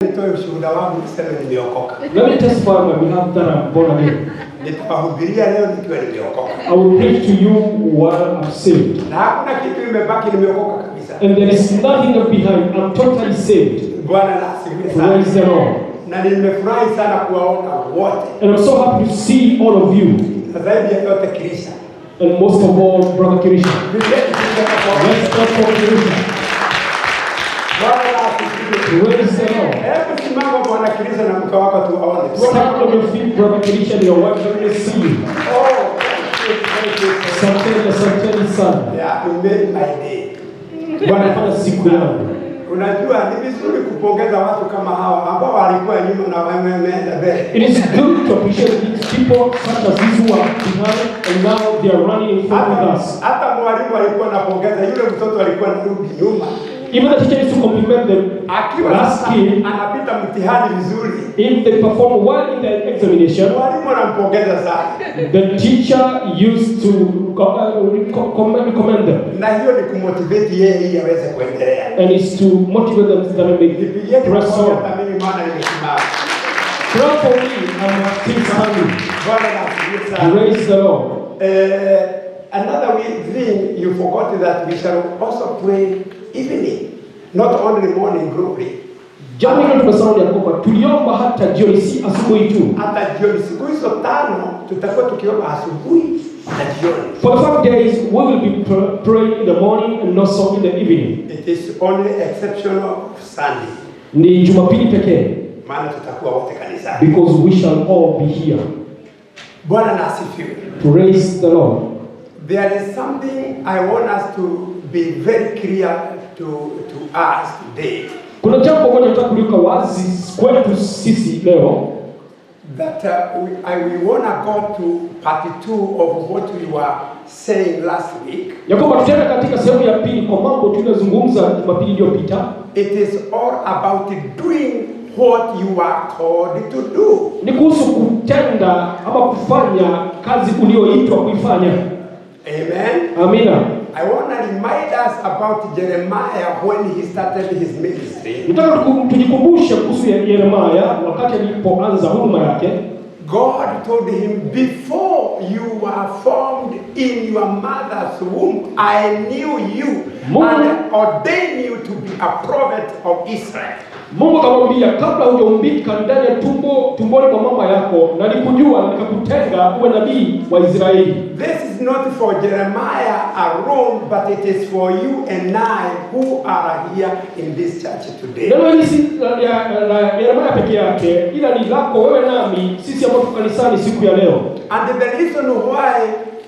Nitoe ushuhuda wangu niseme nimeokoka. Let me testify on my behalf that I'm born again. Nitawahubiria leo nikiwa nimeokoka. I will preach to you while I'm saved. Na hakuna kitu imebaki, nimeokoka kabisa. And there is nothing left behind. I'm totally saved. Bwana asifiwe sana. Praise the Lord. Na nimefurahi sana kuwaona wote. And I'm so happy to see all of you. Zaidi ya yote Kirisha. And most of all, Brother Kirisha. Let's talk for Kirisha. Bwana asifiwe. Praise the Lord. Hebu simama Bwana Kirisha na mke wako tuwaone. Stand on your feet, Brother Kirisha, and your wife, let me see you. Oh, thank you. Something, son. Yeah, you made my day. Bwana fanya siku yangu. Unajua ni vizuri kupongeza watu kama hawa ambao walikuwa nyuma na wameenda mbele. It is good to appreciate these people such as these who are behind and now they are running in front of us. Hata mwalimu alikuwa anapongeza yule mtoto alikuwa anarudi nyuma. Even the teacher used to compliment them. Last kid anapita mtihani vizuri. If they perform well in the examination, mwalimu anampongeza sana. The teacher used to recommend them. Na hiyo ni kumotivate yeye ili aweze kuendelea. And it's to motivate them that they may press on. Hata mimi maana nimesimama. Pray for me, I'm still standing. Bwana asifiwe sana. Praise the Lord. Another thing you forgot that we shall also pray evening, not only morning glory. Jambo hilo tumesahau ya kwamba tuliomba hata jioni, si asubuhi tu. Hata jioni, siku hizo 5 tutakuwa tukiomba asubuhi na jioni. For 5 days we will be praying in the morning and not so in the evening. It is only exceptional Sunday. Ni Jumapili pekee. Maana tutakuwa wote kanisani. Because we shall all be here. Bwana na asifiwe. Praise the Lord. There is something I want us to be very clear to us today. Kuna jambo moja nataka kuliweka wazi kwetu sisi leo. That we want to go to part 2 of what we were saying last week. Ya kwamba tutaenda katika sehemu ya pili kwa mambo tuliyozungumza Jumapili iliyopita. It is all about doing what you are called to do. Ni kuhusu kutenda ama kufanya kazi uliyoitwa kuifanya. Amen. Amina. I want to remind us about Jeremiah when he started his ministry. Nataka tujikumbushe kuhusu Yeremia wakati alipoanza huduma yake. God told him, before you were formed in your mother's womb, I knew you and ordained you to be a prophet of Israel. Mungu akamwambia, kabla hujaumbika ndani ya tumboni kwa mama yako, na nikujua nikakutenga uwe nabii wa Israeli. This is not for Jeremiah alone, but it is for you and I who are here in this church today. Neno hili si la Yeremia peke yake, ila ni lako wewe nami, sisi ambao tuko kanisani siku ya leo. And the reason why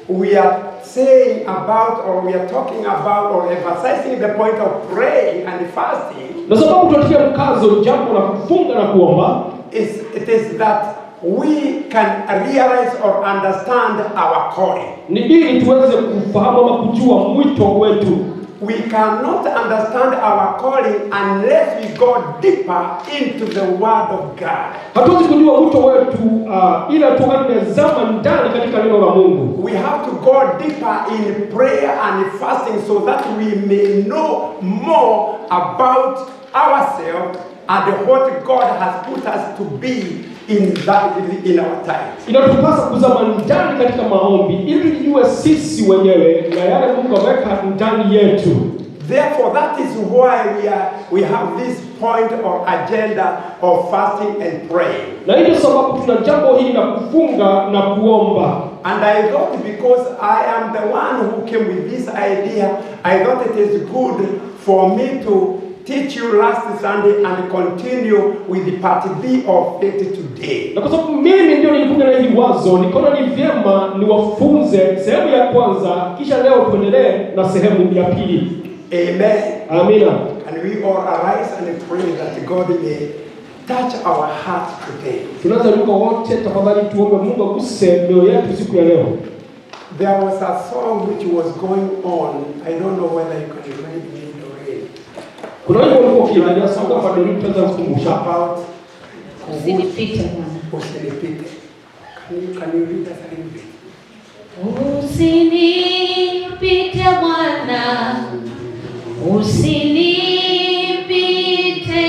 we are saying about, or we are talking about, or emphasizing the point of praying and fasting, na sababu tunatia mkazo jambo la kufunga na kuomba, it is that we can realize or understand our calling. Ni ili tuweze kufahamu ama kujua mwito wetu. We cannot understand our calling unless we go deeper into the word of God. Hatuwezi kujua mwito wetu ila tunazama ndani katika neno la Mungu. We have to go deeper in prayer and fasting so that we may know more about ourselves and what God has put us to be in our time. Inatupasa kuzama ndani katika maombi ili tujue sisi wenyewe na yale Mungu ameweka ndani yetu. Therefore, that is why we have this point or agenda of fasting and praying. Na hiyo sababu tuna jambo hili la kufunga na kuomba. And I thought, because I am the one who came with this idea, I thought it is good for me to teach you last Sunday and continue with the part B of it today. Na kwa sababu mimi ndio nilikuja na hili wazo, nikaona ni vyema niwafunze sehemu ya kwanza, kisha leo tuendelee na sehemu ya pili. Amen. Amina. And we all arise and pray that God may touch our hearts today. Tunaanza luka wote, tafadhali tuombe Mungu aguse mioyo yetu siku ya leo. There was a song which was going on. I don't know whether you can remind me. Kuna wimbo ulikuwa ukiendelea sana kwa ndio tutaanza kukumbusha about usinipite Bwana. Usinipite. Can you read that a little bit? Usinipite Bwana. Usinipite.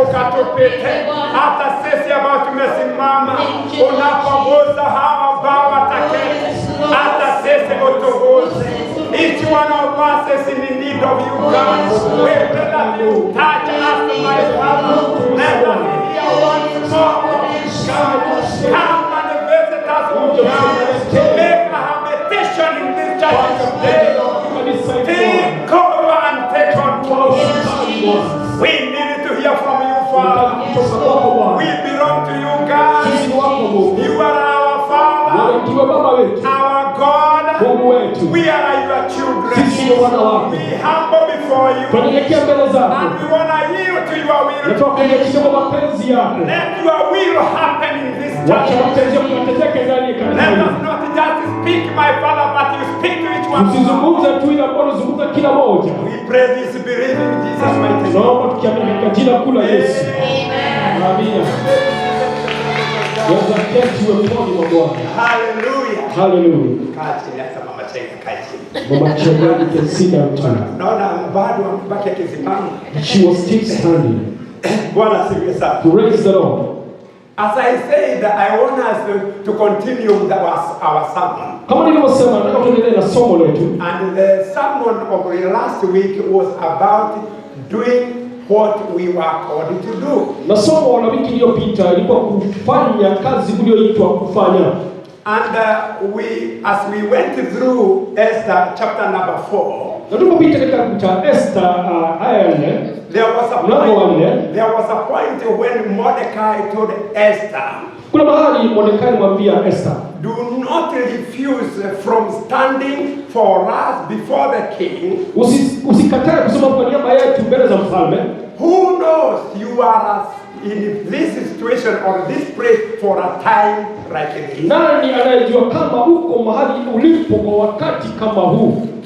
ukatupite. Hata sisi ambao tumesimama, unapoguza hawa ambao wataketi, hata sisi utuguze. Each one of us is in need of you, God. We pray that you touch us, my Father. Let us hear once more. God, come and visit us, oh God. Make a habitation in this church today. Take over and take control. We need to hear from you, Father. We belong to you, God. You are our Father, our God. We are your children. We humble before you, and we want to yield to your will. Let your will happen in this church. Let us not just speak, my Father, but you speak to each one. We pray this believing in Jesus' mighty name. Amen. Hallelujah. Hallelujah. Mama Chegani can sit down too. She was still standing. Praise the Lord. As I said, I want us to continue with our sermon. And the sermon of last week was about doing what we were called to do. And as we went through Esther chapter number 4, there was a point when Mordecai told Esther, do not refuse from standing for us before the king. Who knows you are in this situation or this place for a time like this.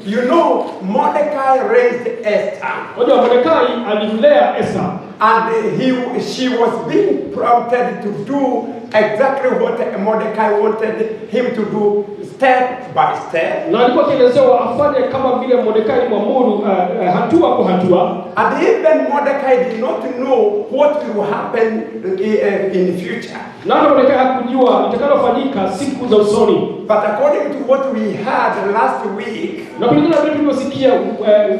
You know, Mordecai raised Esther. And she was being prompted to do exactly what Mordecai wanted him to do, step by step. And even Mordecai did not know what will happen in the future. But according to what we had last week, Na kulingana na vile tulivyosikia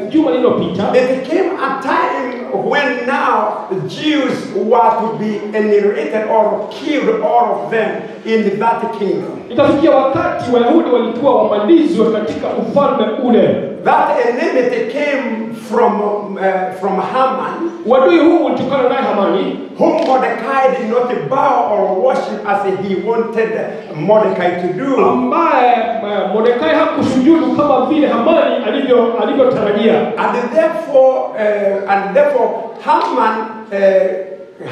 juma lililopita, it came a time when now Jews were to be annihilated or killed, all of them, in that kingdom. ikafikia wakati Wayahudi walikuwa wamalizwe katika ufalme ule. That enmity came from Haman, Wadui huu ulitokana naye Hamani, whom Mordecai did not bow or worship as he wanted Mordecai to do. ambaye Mordekai hakusujudu kama vile Hamani alivyotarajia. And therefore Haman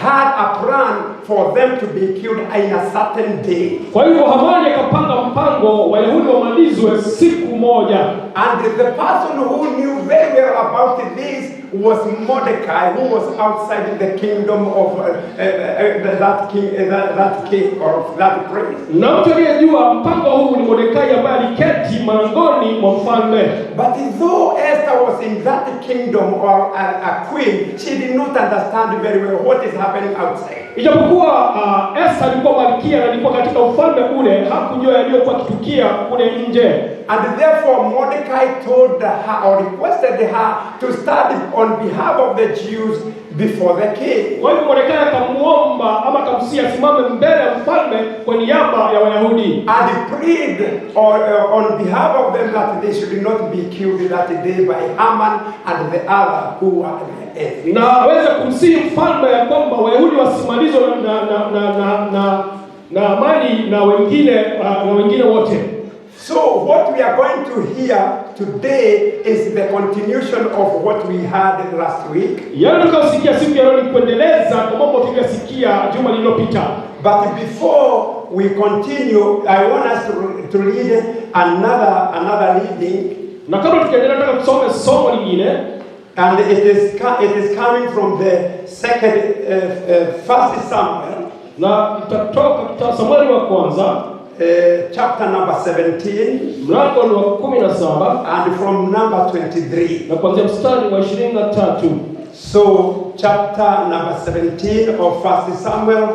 had a plan for them to be killed in a certain day. Kwa hivyo Hamani akapanga mpango Wayahudi wamalizwe siku moja. And the person who knew very well about this was Mordecai, who was outside the kingdom of that king or that prince. Na mtu aliyejua mpango huu ni Mordekai ambaye aliketi malangoni mwa mfalme. But though Esther was in that kingdom or a queen, she did not understand very well what is happening outside. Ijapokuwa Esther alikuwa malkia na alikuwa katika ufalme ule, hakujua yaliyokuwa kitukia kule nje. And therefore Mordecai told her or requested her to stand on behalf of the Jews before the king. Kwa hivyo Mordekai akamuomba ama akamsia simame mbele ya mfalme kwa niaba ya Wayahudi. And he prayed on behalf of them that they should not be killed that day by Haman and the other who were the Na aweze kumsihi mfalme ya kwamba Wayahudi wasimalizwe na Hamani na wengine wote. So what we are going to hear today is the continuation of what we had last week. Yale tukasikia siku ya leo ni kuendeleza kwa mambo tuliyosikia juma lililopita. But before we continue, I want us to read another reading. Na kabla tukiendelea nataka tusome somo lingine. And it is coming from the first Samuel. Na itatoka Samueli wa kwanza. Chapter number 17 mlango wa 17 and from number 23. na kuanzia mstari wa 23. So chapter number 17 of 1 Samuel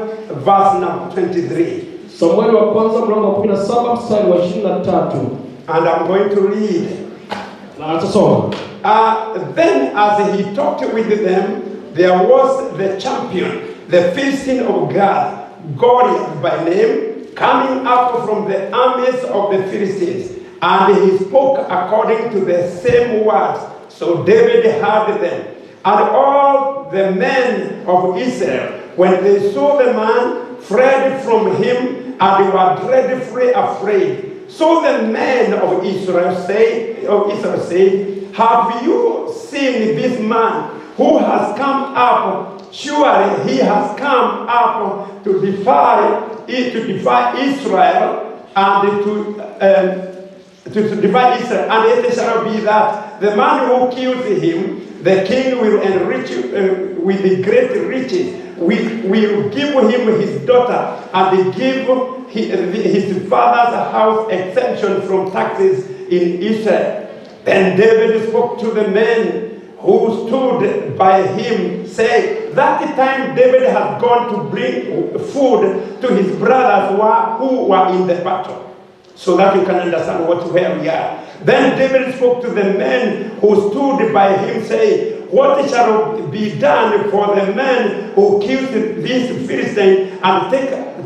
verse number 23. Samueli wa kwanza mlango wa 17 mstari wa 23. And I'm going to read. Na atasoma. Then as he talked with them, there was the champion, the Philistine of Goliath by name, coming up from the armies of the Philistines, and he spoke according to the same words. So David heard them. And all the men of Israel, when they saw the man, fled from him, and were dreadfully afraid. So the men of Israel said, have you seen this man who has come up? Surely he has come up to defy Israel and to divide Israel. And it shall be that the man who kills him, the king will enrich with the great riches. We will give him his daughter and give his father's house exemption from taxes in Israel. Then David spoke to the men who stood by him, saying, that time David had gone to bring food to his brothers who were in the battle. So that you can understand where we are. Then David spoke to the men who stood by him, saying, what shall be done for the man who kills this Philistine and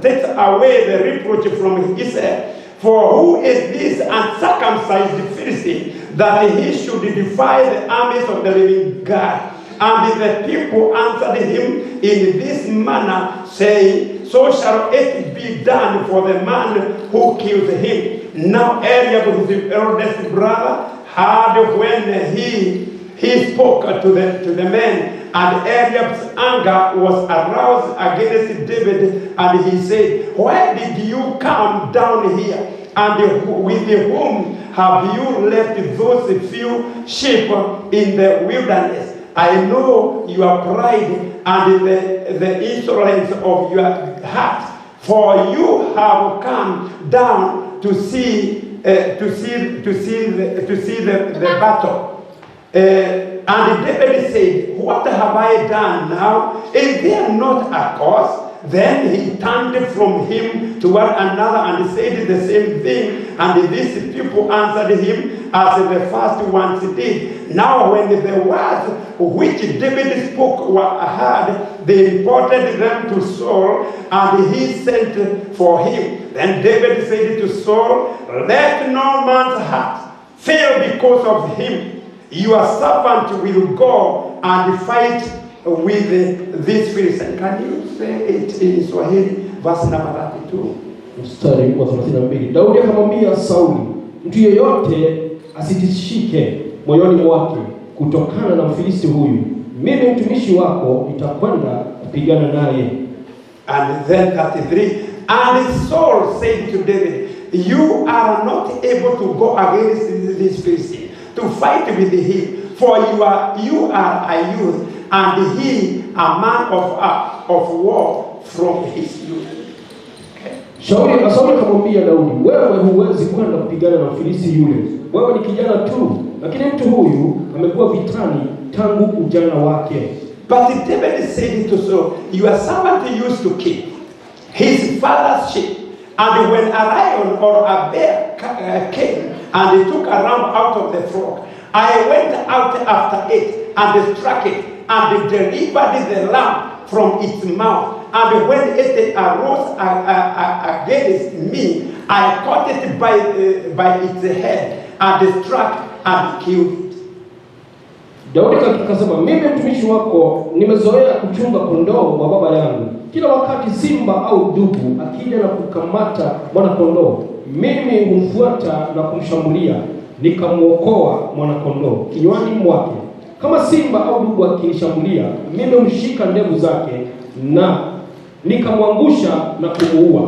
takes away the reproach from Israel? For who is this uncircumcised Philistine that he should defy the armies of the living God? And the people answered him in this manner, saying, so shall it be done for the man who kills him. Now Eliab, his eldest brother, heard when he spoke to the men, and Eliab's anger was aroused against David, and he said, why did you come down here? And with whom have you left those few sheep in the wilderness? I know your pride and the insolence of your heart, for you have come down to see the battle. And David said, what have I done now? Is there not a cause? Then he turned from him toward another and said the same thing. And these people answered him as the first ones did. Now when the words which David spoke were heard, they reported them to Saul, and he sent for him. Then David said to Saul, let no man's heart fail because of him. Your servant will go and fight with this Philistine. Can you say it in Swahili, verse number 32? Mstari wa 32. Daudi akamwambia Sauli, mtu yeyote asitishike moyoni mwake kutokana na Mfilisti huyu. Mimi mtumishi wako nitakwenda kupigana naye. And then 33. And Saul said to David, you are not able to go against this Philistine to fight with him, for you are a youth, and he a man of war from his youth. Sauli akamwambia Daudi, wewe huwezi kwenda kupigana na Mfilisti yule. Wewe ni kijana tu, lakini mtu huyu amekuwa vitani tangu ujana wake. But David said to Saul, your servant used to keep his father's sheep, and when a lion or a bear came and took a ram out of the flock, I went out after it and struck it and delivered the lamb from its mouth. And when it arose against me, I caught it by its head and struck and killed it. Daudi akasema, mimi mtumishi wako nimezoea kuchunga kondoo wa baba yangu. Kila wakati simba au dubu akija na kukamata mwana kondoo, mimi humfuata na kumshambulia, nikamuokoa mwana kondoo kinywani mwake. Kama simba au dubu akinishambulia, mimi humshika ndevu zake na nikamwangusha na kumuua.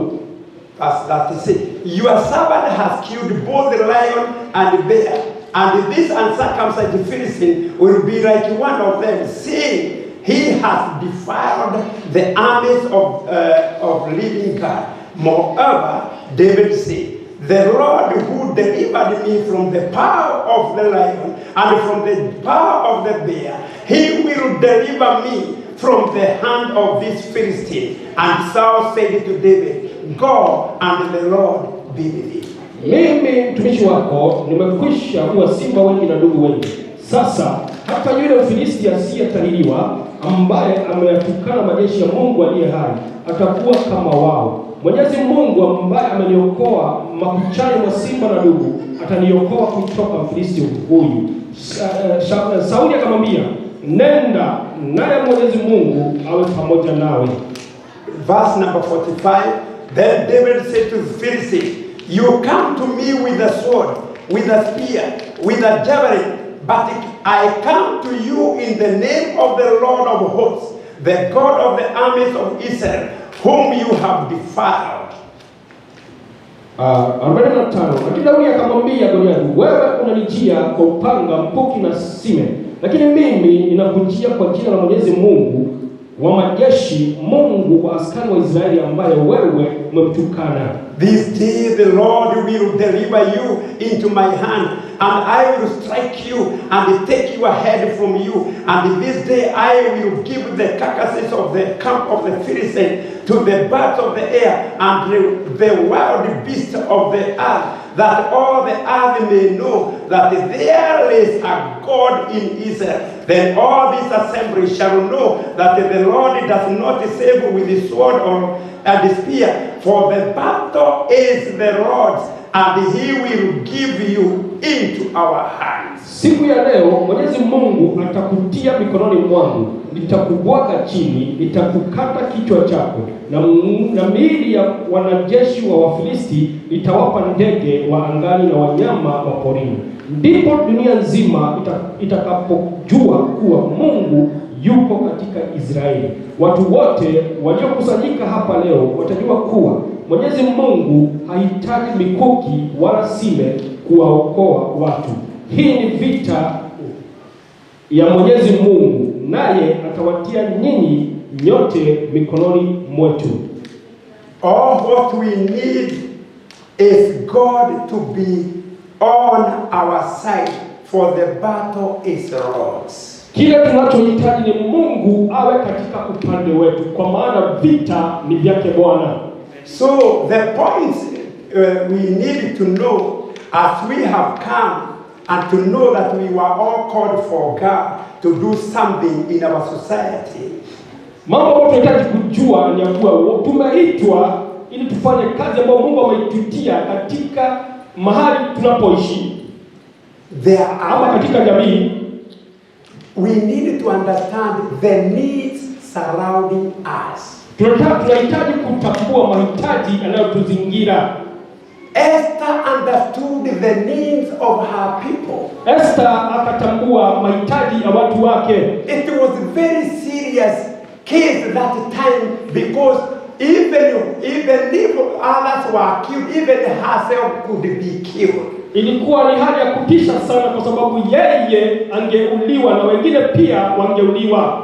Verse 36. Your servant has killed both the lion and the bear, and this uncircumcised Philistine will be like one of them, seeing he has defiled the armies of living God. Moreover, David said, the Lord who delivered me from the power of the lion and from the power of the bear, he will deliver me from the hand of this Philistine. And Saul said to David, go, and the Lord be with you. Mimi mtumishi wako nimekwisha kuwa simba wengi na dubu wengi. Sasa hata yule Mfilisti asiyetahiriwa ambaye ameyatukana majeshi ya Mungu aliye hai atakuwa kama wao. Mwenyezi Mungu ambaye ameniokoa makuchani mwa simba na dubu ataniokoa kutoka Mfilisti huyu. Sauli akamwambia, nenda, naye Mwenyezi Mungu awe pamoja nawe. Verse number 45. Then David said to the Philistine, you come to me with a sword, with a spear, with a javelin, but I come to you in the name of the Lord of hosts, the God of the armies of Israel, whom you have defiled. 45. Lakini Daudi akamwambia Goliathi, wewe unanijia kwa upanga, mkuki na sime, lakini mimi ninakujia kwa jina la Mwenyezi Mungu wa majeshi, Mungu wa askari wa Israeli ambaye wewe umemtukana. This day the Lord will deliver you into my hand, and I will strike you and take your head from you. And this day I will give the carcasses of the camp of the Philistines to the birds of the air and the wild beasts of the earth, that all the earth may know that there is a God in Israel. Then all this assembly shall know that the Lord does not save with the sword or the spear, for the battle is the Lord's, and he will give you into our hands. Siku ya leo Mwenyezi Mungu atakutia mikononi mwangu, nitakubwaga chini, nitakukata kichwa chako, na miili ya wanajeshi wa Wafilisti itawapa ndege wa angani na wanyama wa porini. Ndipo dunia nzima itakapojua kuwa Mungu yupo katika Israeli. Watu wote waliokusanyika hapa leo watajua kuwa Mwenyezi Mungu hahitaji mikuki wala sime kuwaokoa watu. Hii ni vita ya Mwenyezi Mungu, naye atawatia nyinyi nyote mikononi mwetu. All what we need is God to be on our side, for the battle is Lord's. Kile tunachohitaji ni Mungu awe katika upande wetu, kwa maana vita ni vyake Bwana. So the point we need to know as we have come and to know that we were all called for God to do something in our society. Mambo ambayo tunahitaji kujua ni kuwa tumeitwa ili tufanye kazi ambayo Mungu ameitutia katika mahali tunapoishi. Ama katika jamii. We need to understand the needs surrounding us. Tunahitaji kutambua mahitaji yanayotuzingira. Esther understood the needs of her people. Esther akatambua mahitaji ya watu wake. It was a very serious case that time because even if others were killed, even herself could be killed. Ilikuwa ni hali ya kutisha sana kwa sababu yeye angeuliwa na wengine pia wangeuliwa.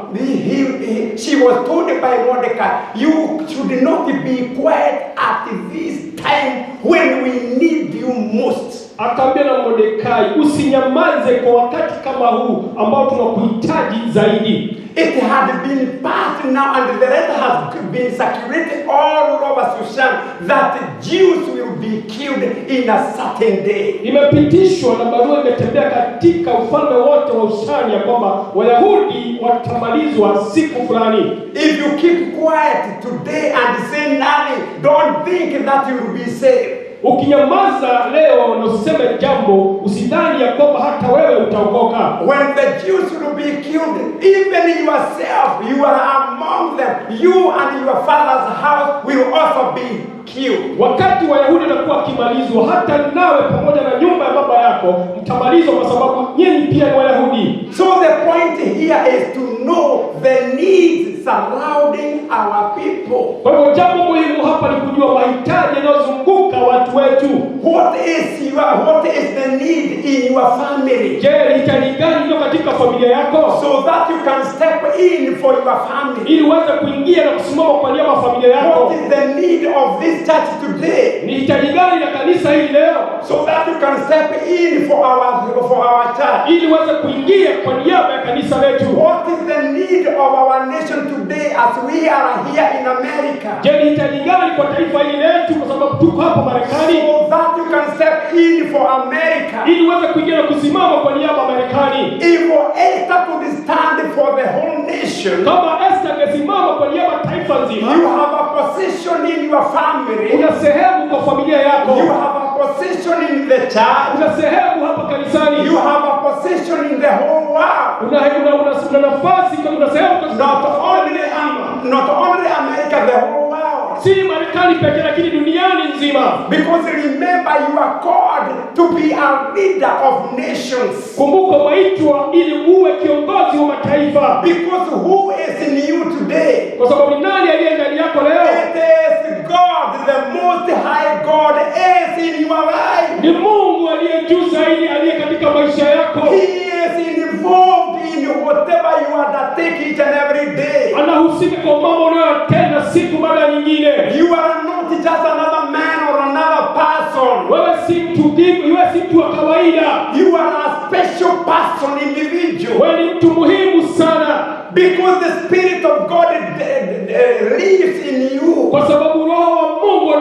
She was told by Mordecai, you should not be quiet at this time when we need you most. Akaambia na Mordekai, usinyamaze kwa wakati kama huu ambao tunakuhitaji zaidi. It had been passed now and the letter has been circulated all over Shushan that the Jews will be killed in a certain day. Imepitishwa na barua imetembea katika ufalme wote wa Ushani ya kwamba Wayahudi watamalizwa siku fulani. If you keep quiet today and say nothing, don't think that you will be saved. Ukinyamaza leo na usiseme jambo, usidhani ya kwamba hata wewe utaokoka. When the Jews will be killed, even yourself, you are among them. You and your father's house will also be killed. Wakati Wayahudi watakuwa wakimalizwa, hata nawe pamoja na nyumba ya baba yako mtamalizwa, kwa sababu nyinyi pia ni Wayahudi. So the point here is to know the needs surrounding our people. Kwa hivyo jambo muhimu hapa ni kujua mahitaji yanayozunguka watu wetu. What is the need in your family? Je, hitaji gani liko katika familia yako? So that you can step in for your family. Ili uweze kuingia na kusimama kwa niaba ya familia yako. What is the need of this church today? Ni hitaji gani la kanisa hili leo? So that you can step in for our church. Ili uweze kuingia kwa niaba ya kanisa letu. What is the need of our nation today as we are here in America? Je, ni hitaji gani kwa taifa hili letu kwa sababu tuko hapa Marekani? So that you can step in for America. Ili uweze kuingia na kusimama kwa niaba ya Marekani. If Esther could stand for the whole nation, kama Esther angesimama kwa niaba ya taifa nzima, you have a position in your family. Una sehemu kwa familia yako. You have a position in the church. Una sehemu hapa kanisani. You have a position in the whole world. Una nafasi kama una sehemu kwa not only America, the whole world. Si Marekani pekee lakini duniani nzima. Because remember you are called to be a leader of nations. Kumbuka umeitwa ili uwe kiongozi wa mataifa. Because who is in you today? Kwa sababu nani aliye ndani yako leo? It is God, the most high God is in your life. Ni Mungu aliye juu zaidi aliye katika maisha yako. He is involved in whatever you undertake each and every day. Anahusika kwa mambo unayotenda siku baada ya nyingine. You are not just another man or another person. Wewe si mtu wa kawaida. You are a special person, individual. Wewe ni mtu muhimu sana. Because the Spirit of God lives in you. Kwa sababu Roho wa Mungu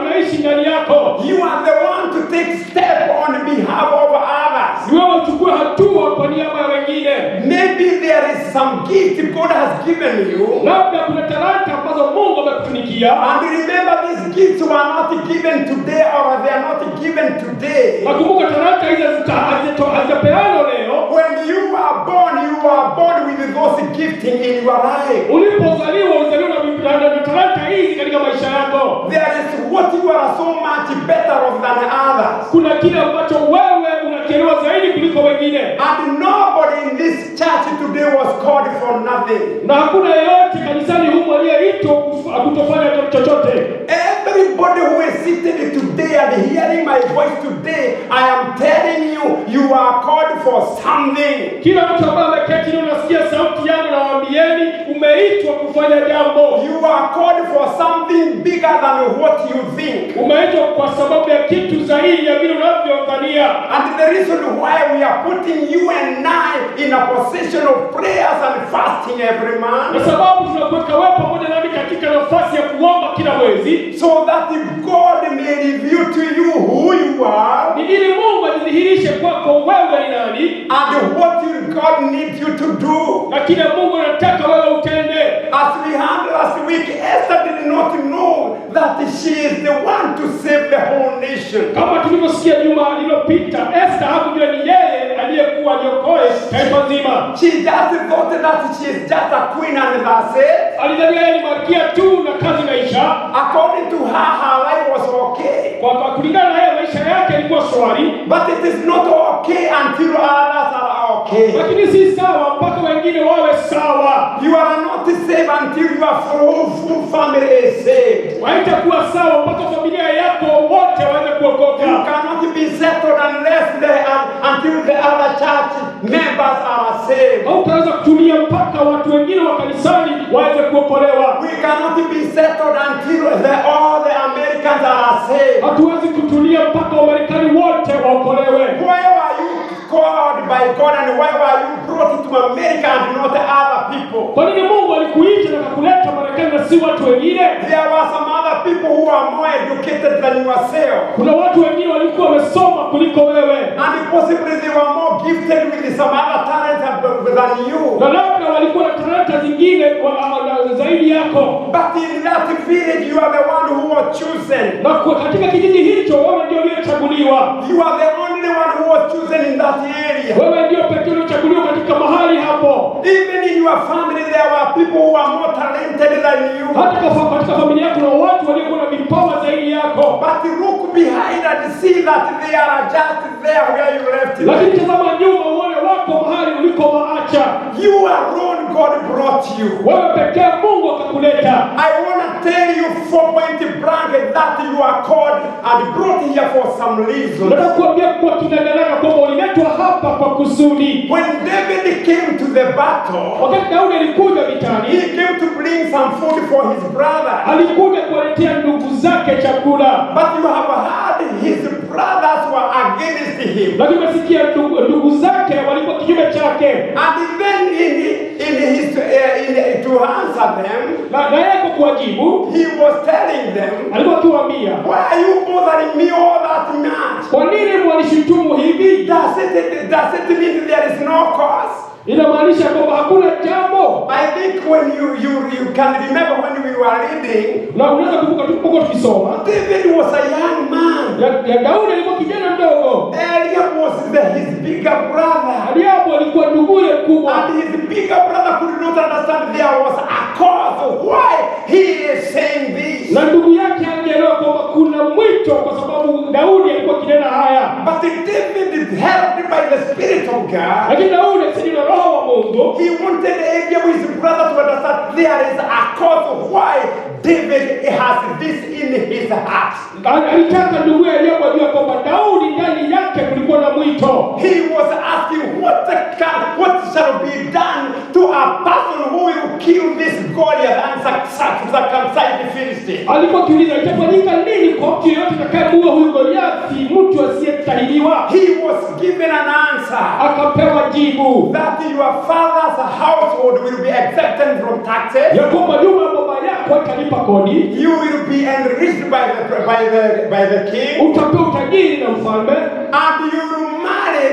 anaishi ndani yako. You are the one to take step on behalf of others. Wewe uchukue hatua kwa niaba ya wengine. Maybe there is some gift God has given you. Labda kuna talanta ambazo Mungu amekutunikia. And remember, these gifts were not given today or they are not given today. Nakumbuka talanta hizo hazijapeanwa leo. When you are born with those gifting in your life. Ulipozaliwa na talanta hizi katika maisha yako. There is what you are so much better off than others. Kuna kile ambacho wewe unakielewa zaidi kuliko wengine. And nobody in this church today was called for nothing. Na hakuna yeyote kanisani humu aliyeitwa kutofanya chochote. Everybody who is seated today and hearing my voice today, I am telling you, you are called for something. Kila mtu ambaye ameketi na unasikia sauti yangu na waambieni umeitwa kufanya jambo. You are called for something bigger than what you think. Umeitwa kwa sababu ya kitu zaidi ya vile unavyodhania. And the reason why we are putting you and I in a position of prayers and fasting every Kwa month, sababu tunakuweka wewe pamoja nami katika nafasi ya kuomba kila mwezi, so that if God may reveal to you who you are ni ili Mungu ajidhihirishe kwako wewe ni nani and what God needs you to do. na kile Mungu anataka wewe utende. As we had last week, Esther did not know that she is the one to save the whole nation. Kama tulivyosikia juma lililopita, Esther hakujua ni yeye aliyekuwa aliokoe taifa nzima. She just thought that she is just a queen and that's it. Alidhania yeye ni malkia tu na kazi inaisha. According to her life was okay. Kwa kulingana na yeye maisha yake yalikuwa shwari, But it is not okay until others are okay. lakini si sawa mpaka wengine wawe sawa. You are not saved until your full family is saved. Haitakuwa sawa mpaka familia yako wote waweze You kuokoka. cannot be settled until the other church members are saved. Hautaweza kutulia mpaka watu wengine wa kanisani waweze kuokolewa. We cannot be settled until all the Americans are saved. Hatuwezi kutulia mpaka Wamarekani wote waokolewe. Why were you called by God and why were you brought to America and not other people? Kwa nini Mungu alikuita na kukuleta Marekani na si watu wengine? There were some other people who are more educated than yourself. Kuna watu wengine walikuwa wamesoma kuliko wewe, And possibly they were more gifted with some other talents than you. na labda walikuwa na talanta zingine zaidi yako. But in that village, you are the one who was chosen. Na katika kijiji hicho wewe ndio uliyechaguliwa. You are the only one who was chosen in that area. Wewe ndio pekee uliyechaguliwa katika mahali hapo. Even in your family, there were people who are more talented than you. Hata katika familia yako na watu waliokuwa na vipawa zaidi yako. But look behind and see that they are just there where you left them. Lakini tazama nyuma uone wako mahali uliko waacha. You alone, God brought you. Wewe pekee Mungu akakuleta. I want to tell you 4-point blank that you are called and brought here for some reason. Nataka kuambia kwa kinaganaga kwamba uliletwa hapa kwa kusudi. When David came to the battle, Wakati Daudi alikuja vitani, he came to bring some food for his brother. alikuja kuwaletea ndugu zake chakula. But you have heard his brothers were against him. Lakini umesikia ndugu zake walikuwa kinyume chake. And then to answer them, Na yeye kwa kuwajibu, he was telling them, alikuwa akiwaambia, why are you bothering me all that much? kwa nini mwanishutumu hivi? Does it mean there is no cause? Inamaanisha kwamba hakuna jambo. I think when you can remember when we were reading, Na unaweza kumbuka tulipokuwa tukisoma, David was a young man. ya Daudi alikuwa kijana mdogo. Eliab was his bigger brother. Eliabu alikuwa nduguye mkubwa. And his bigger brother could not understand there was a cause why he is saying this. Na ndugu yake alielewa kwamba kuna mwito kwa sababu Daudi alikuwa kinena haya. But David, helped by the Spirit of God, Lakini Daudi akisaidiwa na Roho wa Mungu, he wanted Eliab, his brother, to understand there is a cause why David has this in his heart. alitaka ndugu Eliabu ajue kwamba Daudi ndani yake kulikuwa na mwito. He was asking what shall be done to a person who will kill this Goliath and circumcise the Philistine. Alikuwa akiuliza itafanyika nini kwa mtu yeyote atakayemuua huyu Goliathi, mtu asiyetahiriwa. He was given an answer Akapewa jibu that your father's household will be exempted from taxes. ya kwamba nyumba ya baba yako italipa kodi, You will be enriched by the king, utapewa utajiri na mfalme, and you will marry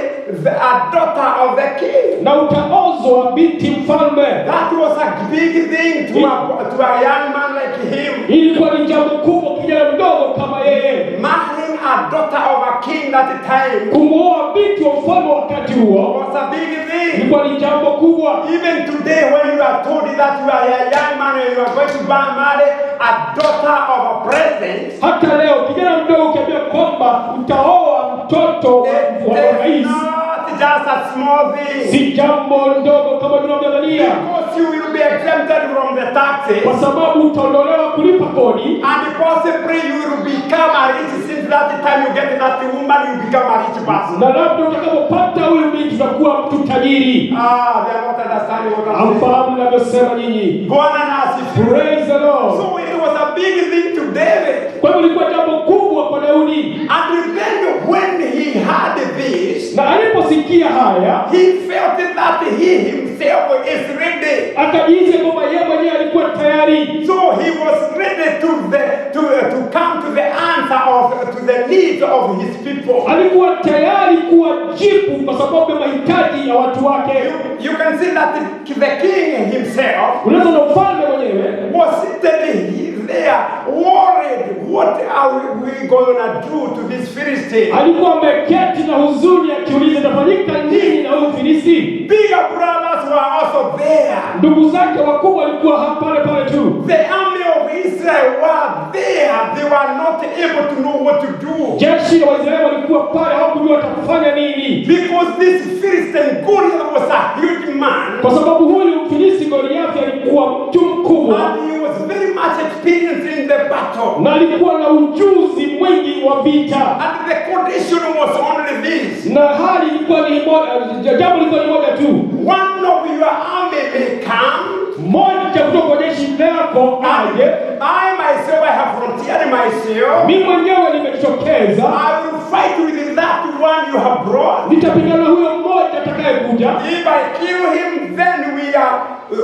a daughter of the king. na utaozwa binti mfalme. That was a big thing to a young man like him. Ilikuwa ni jambo kubwa kijana mdogo kama yeye. Marrying a daughter of a king that time Kumuoa binti wa mfalme wakati huo was a big thing. ilikuwa ni jambo kubwa. Even today, when you are told that you are a young man and you are going to marry a daughter of a president, Hata leo kijana mdogo ukiambia kwamba utaoa mtoto wa rais, it's not just a small thing. si jambo ndogo kama tunavyodhania, Because you will be exempted from the taxes, kwa sababu utaondolewa kulipa kodi, and possibly you will become a rich. Since that time you get that woman, you become a rich person. na labda utakapopata huyu binti utakuwa mtu tajiri. They are not understanding what I'm saying. Amfahamu ninavyosema nyinyi. Bwana na asifiwe. Praise the Lord. So it was a big thing to David. Kwa hivyo ilikuwa jambo kubwa kwa Daudi, And then when he heard this, na aliposikia haya he felt that that he himself is ready. Akajihisi kwamba yeye mwenyewe alikuwa tayari. So he was ready to come to the answer to the needs of his people. Alikuwa tayari kuwajibu kwa sababu ya mahitaji ya watu wake. You can see that the king himself Unaweza na mfalme mwenyewe was sitting there worried, what are we going to do to this Philistine? alikuwa ameketi na huzuni akiuliza itafanyika nini na huyu Filisti. Bigger brothers were also there. Ndugu zake wakubwa walikuwa pale pale tu. The army of Israel were there. They were not able to know what to do. Jeshi la Waisraeli walikuwa pale, hawakujua watakufanya nini. Because this Philistine Goliath was a huge man. Kwa sababu huyu Mfilisti Goliathi alikuwa mtu mkubwa. And he was very much experienced in the battle. Na alikuwa na ujuzi mwingi wa vita. And the condition was only this. Na hali ilikuwa ni moja, jambo lilikuwa ni moja tu. One of your army may come. Mmoja kutoka jeshi lako aje. I myself, I have frontiered myself. Mimi mwenyewe nimejitokeza. I will fight with that one you have brought. Nitapigana huyo mmoja atakayekuja. If I kill him, then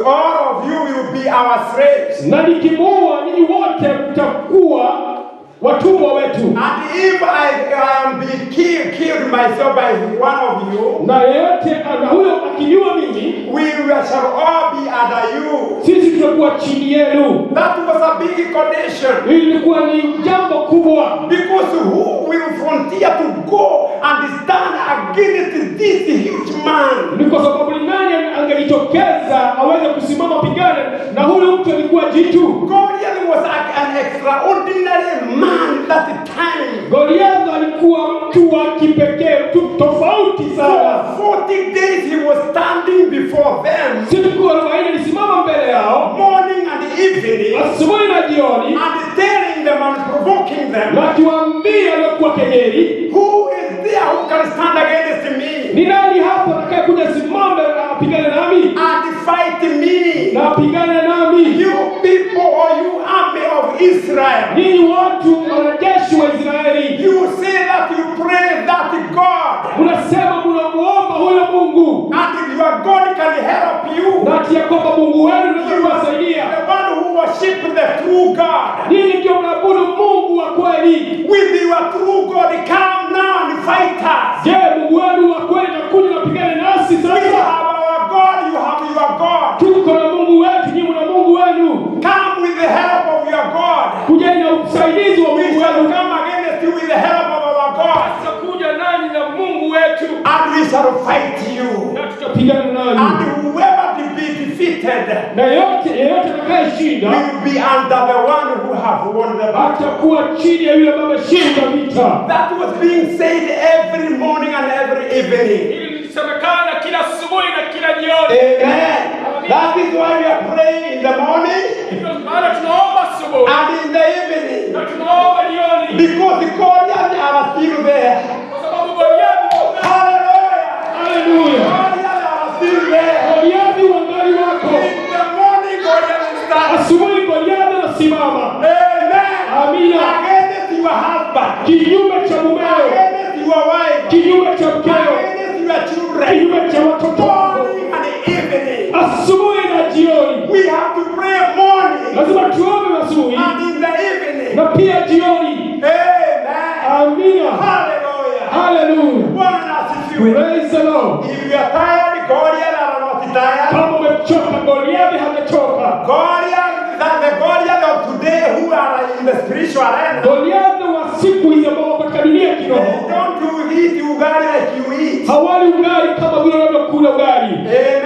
all of you will be our slaves. Na nikimuua ninyi wote mtakuwa watumwa wetu. And if I am be killed myself by one of you, na yeyote na huyo akiniua mimi, we shall all be under you. Sisi tutakuwa chini yenu. That was a big condition. Ilikuwa ni jambo kubwa. Because who will frontier to go and stand against this huge man? Ni kwa sababu ni nani angejitokeza aweze kusimama pigane na huyo mtu alikuwa jitu. Goliath was an extraordinary man that time. Goliath alikuwa mtu wa kipekee, mtu tofauti sana. For 40 days he was standing before them. Siku 40 alisimama mbele yao, morning and evening, asubuhi na jioni, and telling them and provoking them. Na akiwaambia alikuwa kejeli, who is there who can stand against me? Ni nani hapa atakayekuja simama na apigane nami? And fight me. Na apigane nami. You people or you army of Israel. Ninyi watu wanajeshi wa Israeli. You say that you pray that God. Unasema mnamuomba huyo Mungu. And your God can help you. Na ati kwamba Mungu wenu ndiye kuwasaidia. The one who worship the true God. Ninyi ndio mnaabudu Mungu wa kweli. With your true God, come now and fight us. Je, Mungu wenu wa kweli anakuja na pigane nasi sasa? We have our God, you have your God. Tuko na Mungu wetu, nyinyi mna Mungu wenu. Come with the help of your God. Kujeni na usaidizi wa Mungu wenu. Come against you with the help of our God. Tutakuja nani na Mungu wetu. And we shall fight you. Na tutapigana nani. And whoever be defeated, na yeyote atakayeshinda, will be under the one who have won the battle. Atakuwa chini ya yule ambaye ameshinda vita. That was being said every morning and every evening. Hili lilisemekana kila asubuhi na kila jioni. Amen. That is why we are praying in the morning. Maana tunaomba asubuhi. And in the evening. Na tunaomba jioni. Because the Goliath are still there. Kwa sababu Goliath. Hallelujah. Hallelujah. Goliath are still there. Goliath wangali wako. In the morning Goliath stands. Asubuhi Goliath anasimama. Amen. Amina. Against your husband. Kinyume cha mumeo. Against your wife. Kinyume cha mkeo. Against your children. Kinyume cha watoto wako. Morning and evening. Asubuhi na jioni. We have to pray morning. Lazima tuombe asubuhi. And in the evening. Na pia jioni. Amen. Amina. Hallelujah. Hallelujah. Bwana asifiwe. Praise the Lord. If you are tired, Goliath are not tired. Kama umechoka, Goliath hajachoka. Goliath, that the Goliath of today who are in the spiritual arena. Goliath wa siku hizi ambao wako katika dunia kiroho. They don't eat ugali like you eat. Hawali ugali kama vile unavyokula ugali. Amen.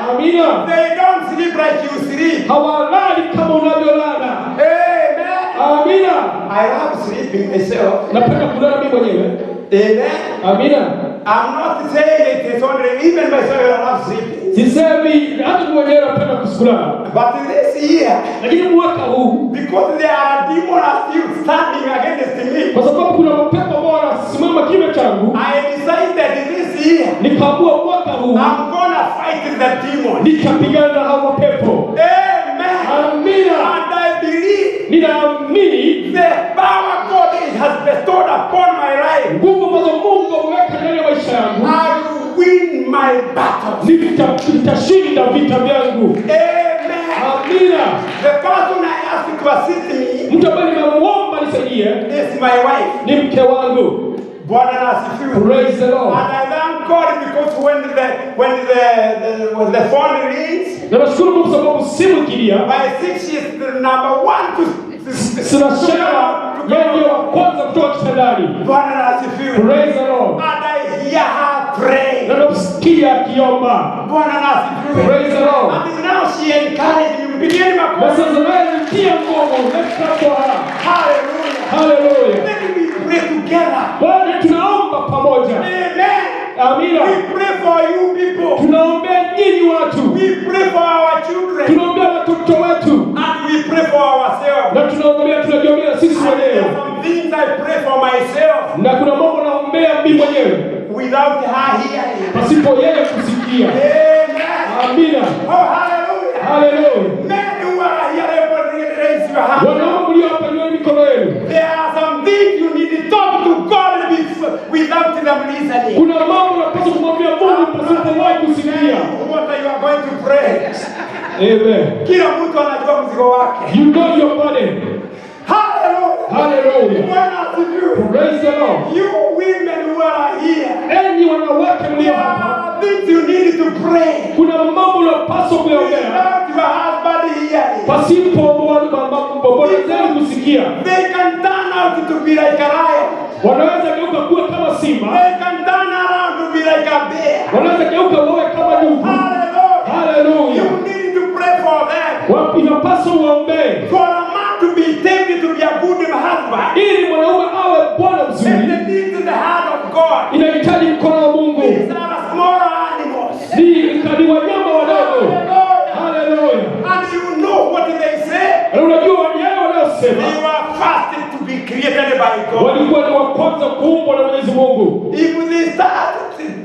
Amina. They don't sleep like you sleep. Hawalali kama unavyolala. Amen. Amina. I love sleeping myself. Napenda kulala mimi mwenyewe. Amen. Amina. I'm not saying it is only even myself I love sleeping. Sisemi hata mwenyewe napenda kulala. But this year, Lakini mwaka huu, because there are demons still standing against me, kwa sababu kuna mapepo ambao wanasimama kinyume changu, I decided this year nikaamua mwaka huu I'm gonna fight the demons. nitapigana na hao mapepo. Amen. Amina. And I believe Ninaamini the power God has bestowed upon my life. nguvu ambazo Mungu ameweka ndani ya maisha yangu, I will win my my battles. Nitashinda vita vyangu. Amen. Amina. The person I asked to assist me Mtu ambaye nimemuomba nisaidie is my wife. ni mke wangu. Bwana asifiwe. Praise the Lord. And I thank God because when the phone rings, Na nashukuru Mungu sababu simu ikilia, by 6 she is the number one to sina shaka yeye ndio wa kwanza kutoka kitandani. Bwana asifiwe. Praise the Lord. And I hear her pray. Na namsikia akiomba. Bwana asifiwe. Praise the Lord. And now she encouraged me. Mpigieni Na makofi. sasa naye nitia nguvu. Let's clap for her. Hallelujah. Hallelujah. Let me pray together. Bwana tunaomba pamoja. Amen. Amina. We pray for you people. Tunaombea nyinyi watu. We pray for our children. Tunaombea watoto wetu. And we pray for ourselves. Na tunajiombea sisi There wenyewe. are some things I pray for myself Na kuna mambo naombea mimi mwenyewe without her hearing. pasipo yeye kusikia. Amen. Amina. Oh, hallelujah. Hallelujah. Men who are here, everybody raise your hand. Wanaume mlio hapa nyweni mikono yenu. There are some things you need to talk to God without them listening. Kuna mambo unapaswa kumwambia Mungu pasipowahi kusikia. What are you going to pray? Amen. Kila mtu anajua mzigo wake. You know your body. Hallelujah. Hallelujah. Bwana asifiwe. Praise the Lord. You women who are here, Enyi wanawake mlio there hapa. are things you need to pray Kuna mambo unapaswa kuyaombea without your husband hearing. pasipo bwana zenu kusikia. They can turn out to be like a lion. Wanaweza geuka kuwa kama simba. They can turn around to be like a bear. Wanaweza geuka wawe kama dubu. Hallelujah. Hallelujah. You need to pray for them. Inapaswa uombee For a man to be tempted to be a good husband, ili mwanaume awe bwana and mzuri. it needs the heart of God. Inahitaji mkono wa Mungu. These are small animals. Ni wanyama wadogo. Hallelujah. Hallelujah. And you know what they say? Na unajua yale wanayosema They were fasted to be created by God. walikuwa ni wa kwanza kuumbwa na Mwenyezi Mungu. If they start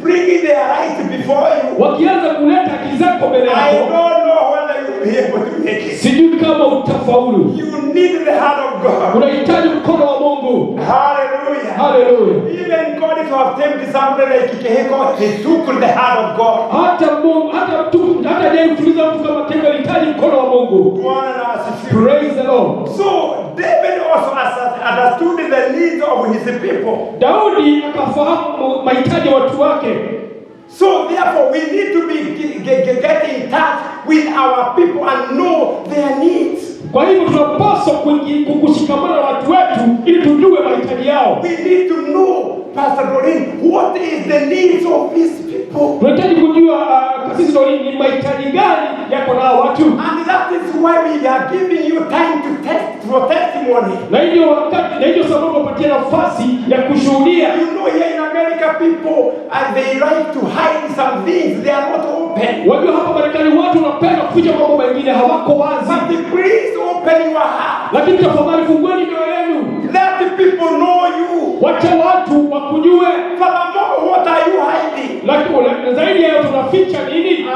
bringing their rights before you, Wakianza kuleta haki zako mbele I yako, don't know whether you'll be able to make it. sijui kama utafaulu. You need the heart of God. Unahitaji mkono wa Mungu. Hallelujah. Hallelujah. Even God to have tempted somebody like Keheko, he took the heart of God. Hata yeye kutuliza mtu kama Keheko alihitaji mkono wa Mungu. Bwana asifiwe. Praise the Lord. So David also understood the needs of his people. Daudi akafahamu mahitaji ya watu wake. So therefore we need to be get in touch with our people and know their needs. Kwa hivyo tunapaswa kushikamana na watu wetu ili tujue mahitaji yao. We need to know, Pastor Doreen, what is the needs of these people. Tunahitaji kujua kasisi ni mahitaji gani yako na watu. And that is why we are giving you time to for testimony. Na hiyo sababu tunapatia nafasi ya kushuhudia. You know, here in America, people they like to hide some things. They are not open. Wajua hapa Marekani watu wanapenda kuficha mambo mengine, hawako wazi. But please open your heart. Lakini tafadhali fungueni mioyo yenu. Let the people know you. Wacha watu wakujue. Furthermore, what are you hiding? Lakini zaidi ya yote tunaficha nini?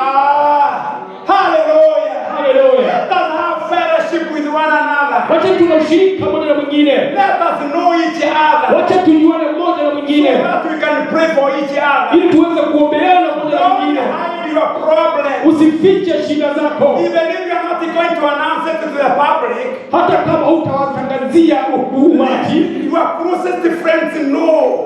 Hallelujah. Hallelujah. Let us have fellowship with one another. Wacha tunashirika mmoja na mwingine. Let us know each other. Wacha tujuane mmoja na mwingine. So that we can pray for each other. Ili tuweze kuombeana mmoja na Don't mwingine. hide your problem. Usifiche shida zako. Even if you are not going to announce it to the public, Hata kama hutawatangazia umati, your closest friends know.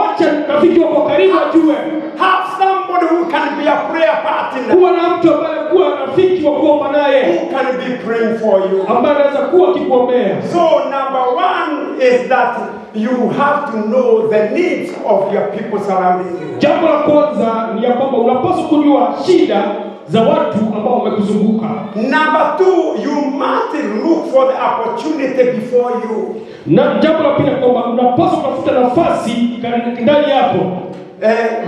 wacha rafiki wako karibu ajue. Have somebody who can be a prayer partner. Kuwa na mtu ambaye kuwa rafiki wa kuomba naye. Who can be praying for you. Ambaye anaweza kuwa akikuombea. So number one is that you have to know the needs of your people surrounding you. Jambo la kwanza ni ya kwamba unapaswa kujua shida za watu ambao wamekuzunguka. Number two, you must look for the opportunity before you. Na jambo la pili kwamba unapaswa kutafuta nafasi ndani yako.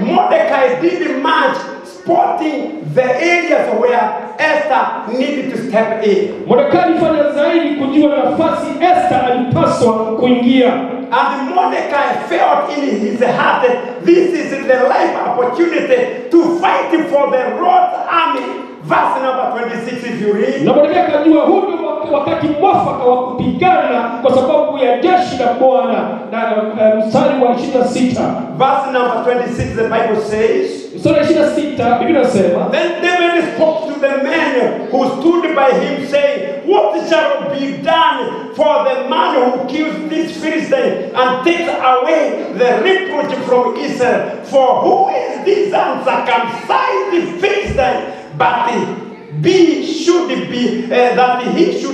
Mordecai did much spotting the areas where Esther needed to step in. Mordecai alifanya zaidi kujua nafasi Esther alipaswa kuingia. And Mordecai felt in his heart that this is the life opportunity to fight for the Lord's army. Verse number 26 if you read. Na Mordecai akajua huu ndio wakati mwafaka wa kupigana kwa sababu ya jeshi la Bwana. Na mstari wa 26. Verse number 26 the Bible says. Mstari wa 26 16 Biblia inasema, then David spoke to the men who stood by him, saying, what shall be done for the man who kills this Philistine and takes away the reproach from Israel? For who is this uncircumcised Philistine, but he should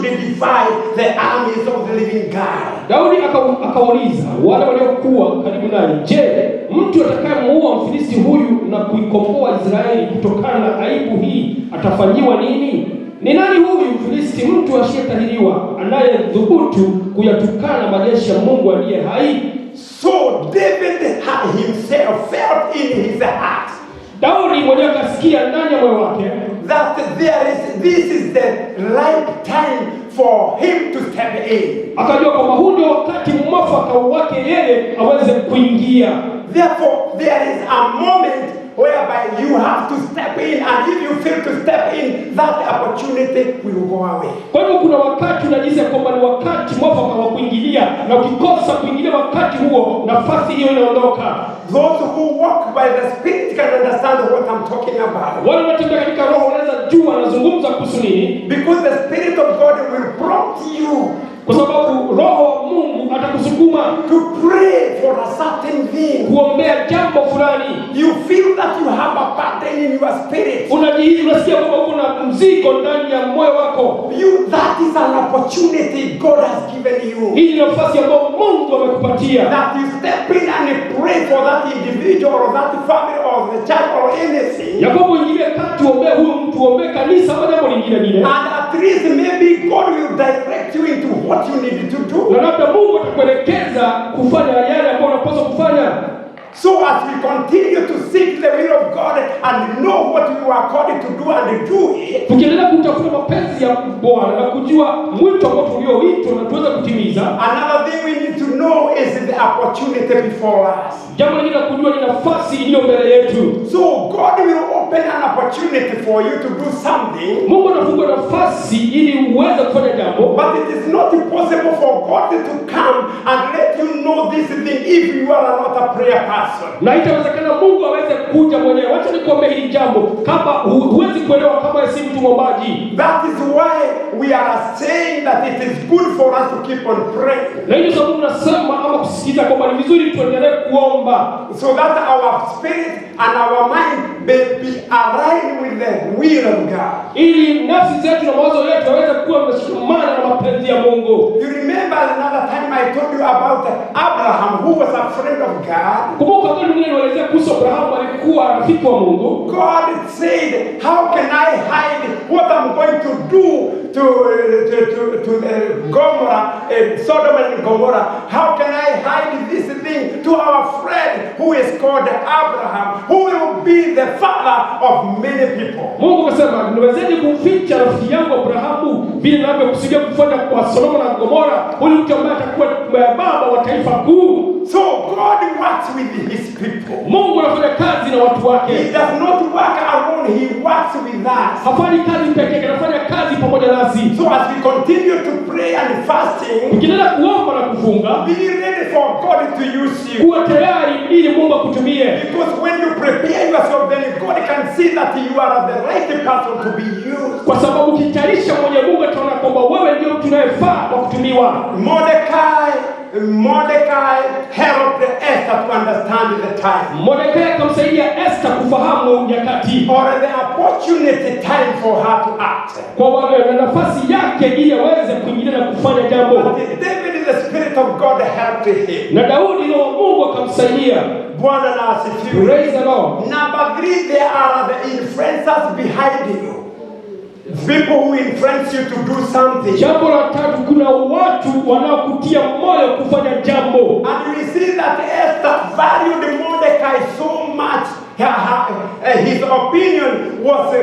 defy the armies of the living God? Daudi akauliza wale waliokuwa karibu naye, je, mtu atakayemuua Mfilisti huyu na kuikomboa Israeli kutokana na aibu hii atafanyiwa nini? Ni nani huyu Mfilisti, mtu asiyetahiriwa, anayedhubutu kuyatukana majeshi ya Mungu aliye hai? So David himself felt in his heart, Daudi mwenyewe akasikia ndani ya moyo wake, that this is the right time for him to step in. Akajua kwamba huu ndio wakati mwafaka wake yeye aweze kuingia. Therefore there is a moment whereby you have to step in, and if you fail to step in, that opportunity will go away. Kwa hivyo kuna wakati unajisikia kwamba ni wakati mwafaka wa kuingilia, na ukikosa kuingilia wakati huo, nafasi hiyo inaondoka. Those who walk by the Spirit can understand what I'm talking about. Wale wanatembea katika roho wanaweza jua anazungumza kuhusu nini, because the Spirit of God will prompt you, kwa sababu roho wa Mungu atakusukuma to pray for a certain thing. kuombea jambo fulani. You feel that you have a burden in your spirit. Unasikia kwamba kuna mzigo ndani ya moyo wako. That is an opportunity God has given you. Hii ni nafasi ambayo Mungu amekupatia. That you step in and pray for that individual or that family or the church or anything. Yakobo ingilie kati, uombee huyu mtu, uombee kanisa ama jambo lingine lile. And at least maybe God will direct you into what you need to do. Na labda Mungu atakuelekeza kufanya yale ambayo unapaswa kufanya. So as we continue to seek the will of God and know what we are called to do and do it, tukiendelea kutafuta mapenzi ya Bwana na kujua mwito ambao tulioitwa na tuweza kutimiza, another thing we need to know is the opportunity before us. Jambo lingine kujua ni nafasi iliyo mbele yetu. So God will open an opportunity for you to do something. Mungu anafungua nafasi ili uweze kufanya jambo. But it is not possible for God to come and let you know this thing if you are not a prayer person. Na itawezekana Mungu aweze kuja mwenyewe. Wacha nikwambie hili jambo, kama huwezi kuelewa kama si mtu mwombaji. That is why we are saying that it is good for us to keep on praying. Na hiyo sababu tunasema ama kusisitiza kwamba ni vizuri tuendelee kuomba, so that our spirit and our mind be aligned with the will of God. Ili nafsi zetu na mawazo yetu yaweze kuwa yameshikamana na mapenzi ya Mungu. You remember another time I told you about Abraham, who was a friend of God. Kumbuka kwa nini nielezea kuhusu Abrahamu, alikuwa rafiki wa Mungu. God said, how can I hide what I'm going to do to Gomorrah, Sodom and Gomorrah? How can I hide this thing to our friend who is called Abraham, who will be the father of many people? Mungu akasema, niwezeje kumficha rafiki yangu Abrahamu vile ninavyokusudia kufanya kwa Sodoma na Gomora, huyu mtu ambaye atakuwa baba wa taifa kuu. So God works with his people. Mungu anafanya kazi na watu wake. He does not work alone, he works with us. Hafanyi kazi peke yake, anafanya kazi pamoja nasi. So as we continue to pray and fasting, tukiendelea kuomba na kufunga, be ready for God to use you. Kuwa tayari ili Mungu akutumie. Because when you prepare yourself, then God can see that you are the right person to be used. Kwa sababu ukitayarisha mwenye Mungu ataona kwamba wewe ndio tunayefaa kwa kutumiwa. Mordecai helped Esther to understand the time. Mordecai akamsaidia Esther kufahamu nyakati, or the opportunity time for her to act. Kwa maana nafasi yake ili aweze kuingilia na kufanya jambo. David, the Spirit of God helped him. Na Daudi na Mungu akamsaidia. Bwana na asifiwe. Praise the Lord. Number 3, there are the influencers behind you. People who influence you to do something. Jambo la tatu, kuna watu wanaokutia moyo kufanya jambo. And we see that Esther valued Mordecai so much. His opinion was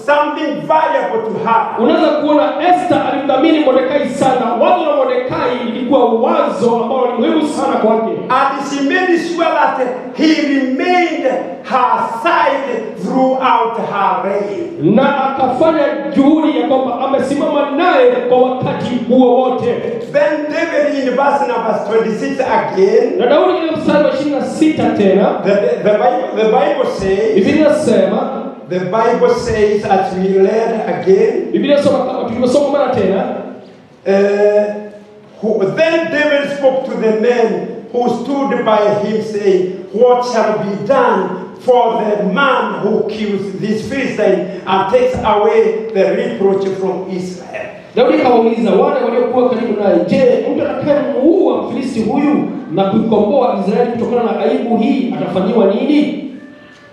something valuable to her. Unaweza kuona Esther alimdhamini Mordekai sana. Wazo la Mordekai lilikuwa wazo ambalo ni muhimu sana kwake. And she made sure that he remained her side throughout her reign. Na akafanya juhudi ya kwamba amesimama naye kwa wakati huo wote. Then David in verse number 26 again. Na Daudi katika mstari wa 26 tena. The Bible says. Biblia inasema. The Bible says, as we read again. Biblia inasema kama tulivyosoma mara tena. Then David spoke to the men who stood by him, saying, "What shall be done for the man who kills this Philistine and takes away the reproach from Israel?" Daudi kawauliza wale waliokuwa karibu naye, je, mtu atakayemuua Mfilisti huyu na kuikomboa Israeli kutokana na aibu hii atafanyiwa nini?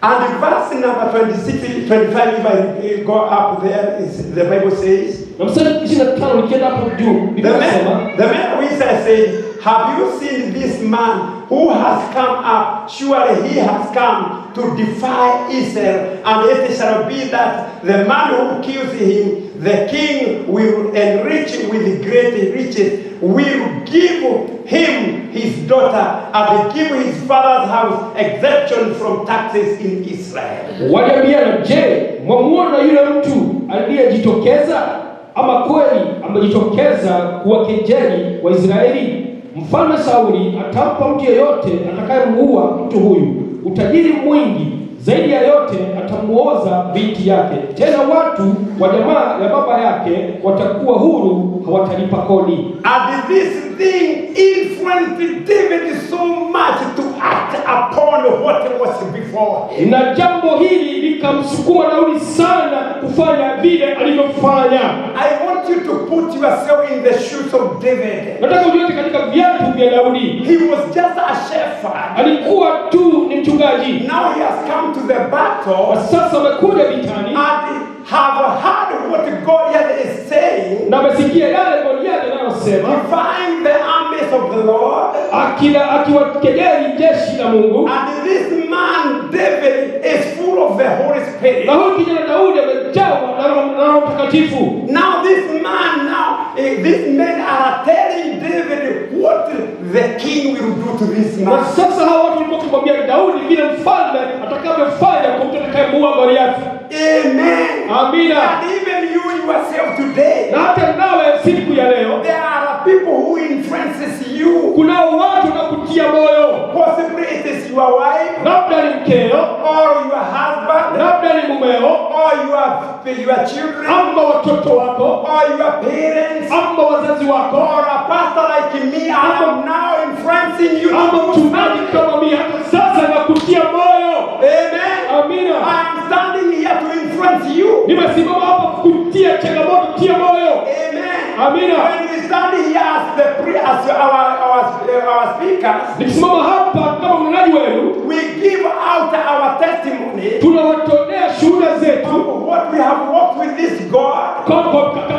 And in verse number 26, 25, if I go up there, the Bible says, na mstari 25 ukienda hapo juu, Biblia inasema, the man of Israel said, "Have you seen this man who has come up? Surely he has come to defy Israel, and it shall be that the man who kills him, the king will enrich with great riches, will give him his daughter, and give his father's house exemption from taxes in Israel." Waliambiana, je, mwamuona yule mtu aliyejitokeza? Ama kweli amejitokeza kuwakejeli wa Israeli? Mfalme Sauli atampa mtu yeyote atakayemuua mtu huyu utajiri mwingi, zaidi ya yote atamuoza binti yake. Tena watu wa jamaa ya baba yake watakuwa huru, hawatalipa kodi. And this thing influenced David so much to act upon what was before him. Na jambo hili likamsukuma Daudi sana kufanya vile alivyofanya. I want you to put yourself in the shoes of David. Nataka ujiweke katika viatu vya Daudi. He was just a shepherd. Alikuwa tu ni mchungaji. Now he has come to the battle. Sasa amekuja vitani. And have heard what Goliath is saying. Na amesikia yale Goliath anayosema. Defying the armies of the Lord. Akiwakejeli jeshi la Mungu. And this man David is full of the Holy Spirit. Na huyu kijana Daudi amejawa na Roho Mtakatifu. Now these men are telling David what the king will do to this man. Na sasa hawa watu walikuwa kumwambia Daudi vile mfalme atakavyofanya kwa mtu atakayemuua Goliath. Amen. Amina. And even you yourself today. Na hata nawe siku ya leo. There are people who influences you. Kuna watu wanakutia moyo. Possibly it is your wife. Labda ni mkeo. Or your husband. Labda ni mumeo. Or your children. Ama watoto wako. Or your parents. Ama wazazi wako. Or a pastor like me. I am now influencing you. Ama mchungaji kama mimi hata sasa nakutia moyo. Amen. Amina. I am standing here to influence you. Nimesimama hapa kukutia changamoto, kutia moyo. Amen. Amina. When we stand here as our speakers, nikisimama hapa kama mnenaji wenu, we give out our testimony. Tunawatolea shuhuda zetu. What we have walked with this God.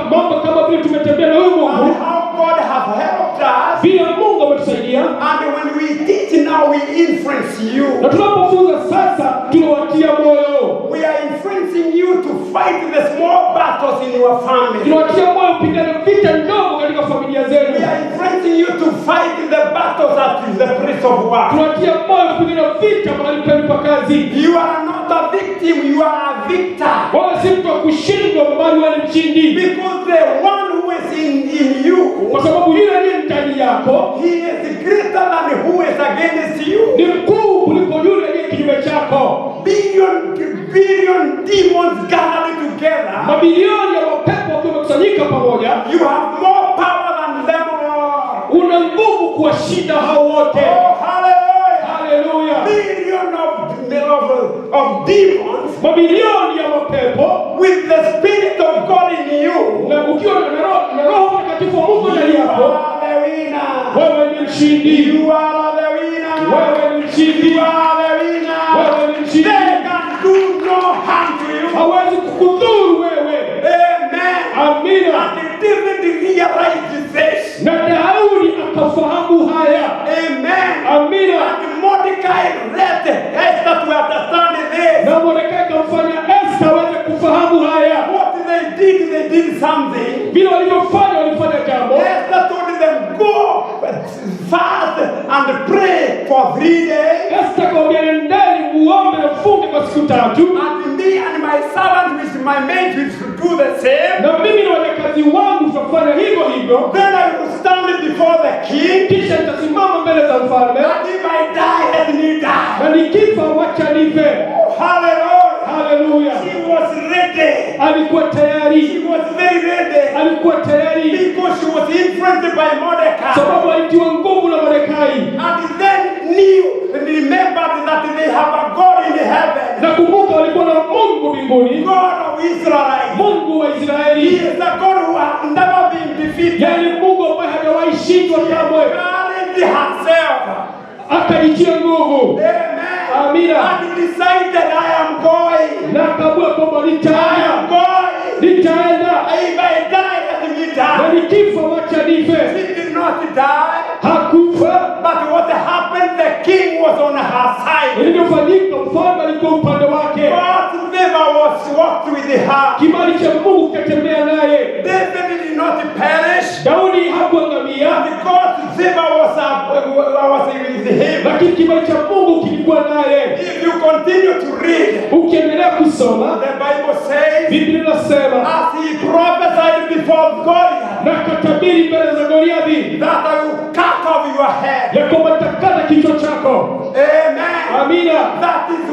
Mambo kama vile tumetembea na huyu Mungu. And how God has helped us. Vile Mungu ametusaidia. And when we teach now, we influence you. Na tunapofunza sasa tunawatia moyo. We are influencing you to fight the small battles in your family. Tunawatia moyo kupigana vita ndogo katika familia zenu. We are influencing you to fight the battles at the place of work. Tunawatia moyo kupigana vita mahali penu pa kazi. You are not a victim, you are a victor. Wala si mtu wa kushindwa, bali wewe ni mshindi. Because the one who is in you, kwa sababu yule aliye ndani yako, he is greater than who is against you. Ni mkuu kuliko yule aliye kinyume chako. Billion demons gathered together. Mabilioni ya mapepo wamekusanyika pamoja. You have more power than them all. Una nguvu kuwashinda hao wote. Oh, hallelujah. Hallelujah. Billion of demons. Mabilioni ya mapepo. With the Spirit of God in you. Na ukiwa na Roho Mtakatifu wa Mungu ndani yako. Wewe ni mshindi. You are the winner. Wewe ni mshindi. You are the winner. Wewe ni mshindi. They can do no harm to you. Hawezi kukudhuru wewe. Amen. Amina. And David realized this. Na Daudi akafahamu haya. Amen. Amina. And Mordecai led Esther to understand this. Na Mordekai kamfanya Esther aweze kufahamu haya. What they did something. Vile walifanya jambo. Esther told them, go fast and pray for 3 days. Esther kawaambia nendeni muombe na tatu, and me and my servant with my maid will do the same. na mimi na wajakazi wangu tutafanya hivyo hivyo. Then I will stand before the king. Kisha nitasimama mbele za mfalme, And if I die, let me die. na nikifa wacha nife. Hallelujah. Haleluya! She was ready. Alikuwa tayari, She was very ready. alikuwa tayari, Because she was influenced by Mordecai. sababu alitiwa nguvu na Mordekai. And then remembered that they have a God in heaven. Na kumbuka walikuwa na Mungu mbinguni, God of Israel. Mungu wa He Israeli. is the God who has never been defeated. Yaani Mungu ambaye hajawahi shindwa kamwe. Guaranteed herself. Akajitia nguvu. Amen. Amina. And decided, I am going. Na akabua kwamba I am nitaenda, going. nitaenda, If I die, let me na die. nikifa wacha nife. She did not die. Hakufa. But what happened, the king was on her side. Ilivyofanyika, mfalme alikuwa upande wake. God's favor was walked with her. Kibali cha Mungu kikatembea naye. David did not perish. Daudi hakuangamia, And God's favor was with him. lakini kibali cha Mungu kilikuwa naye. If you continue to read, Ukiendelea kusoma, the Bible says, Biblia inasema, as he prophesied before Goliath, na katabiri mbele za Goliathi that I will cut off your head. ya kwamba nitakata kichwa chako. Amen. Amina. That is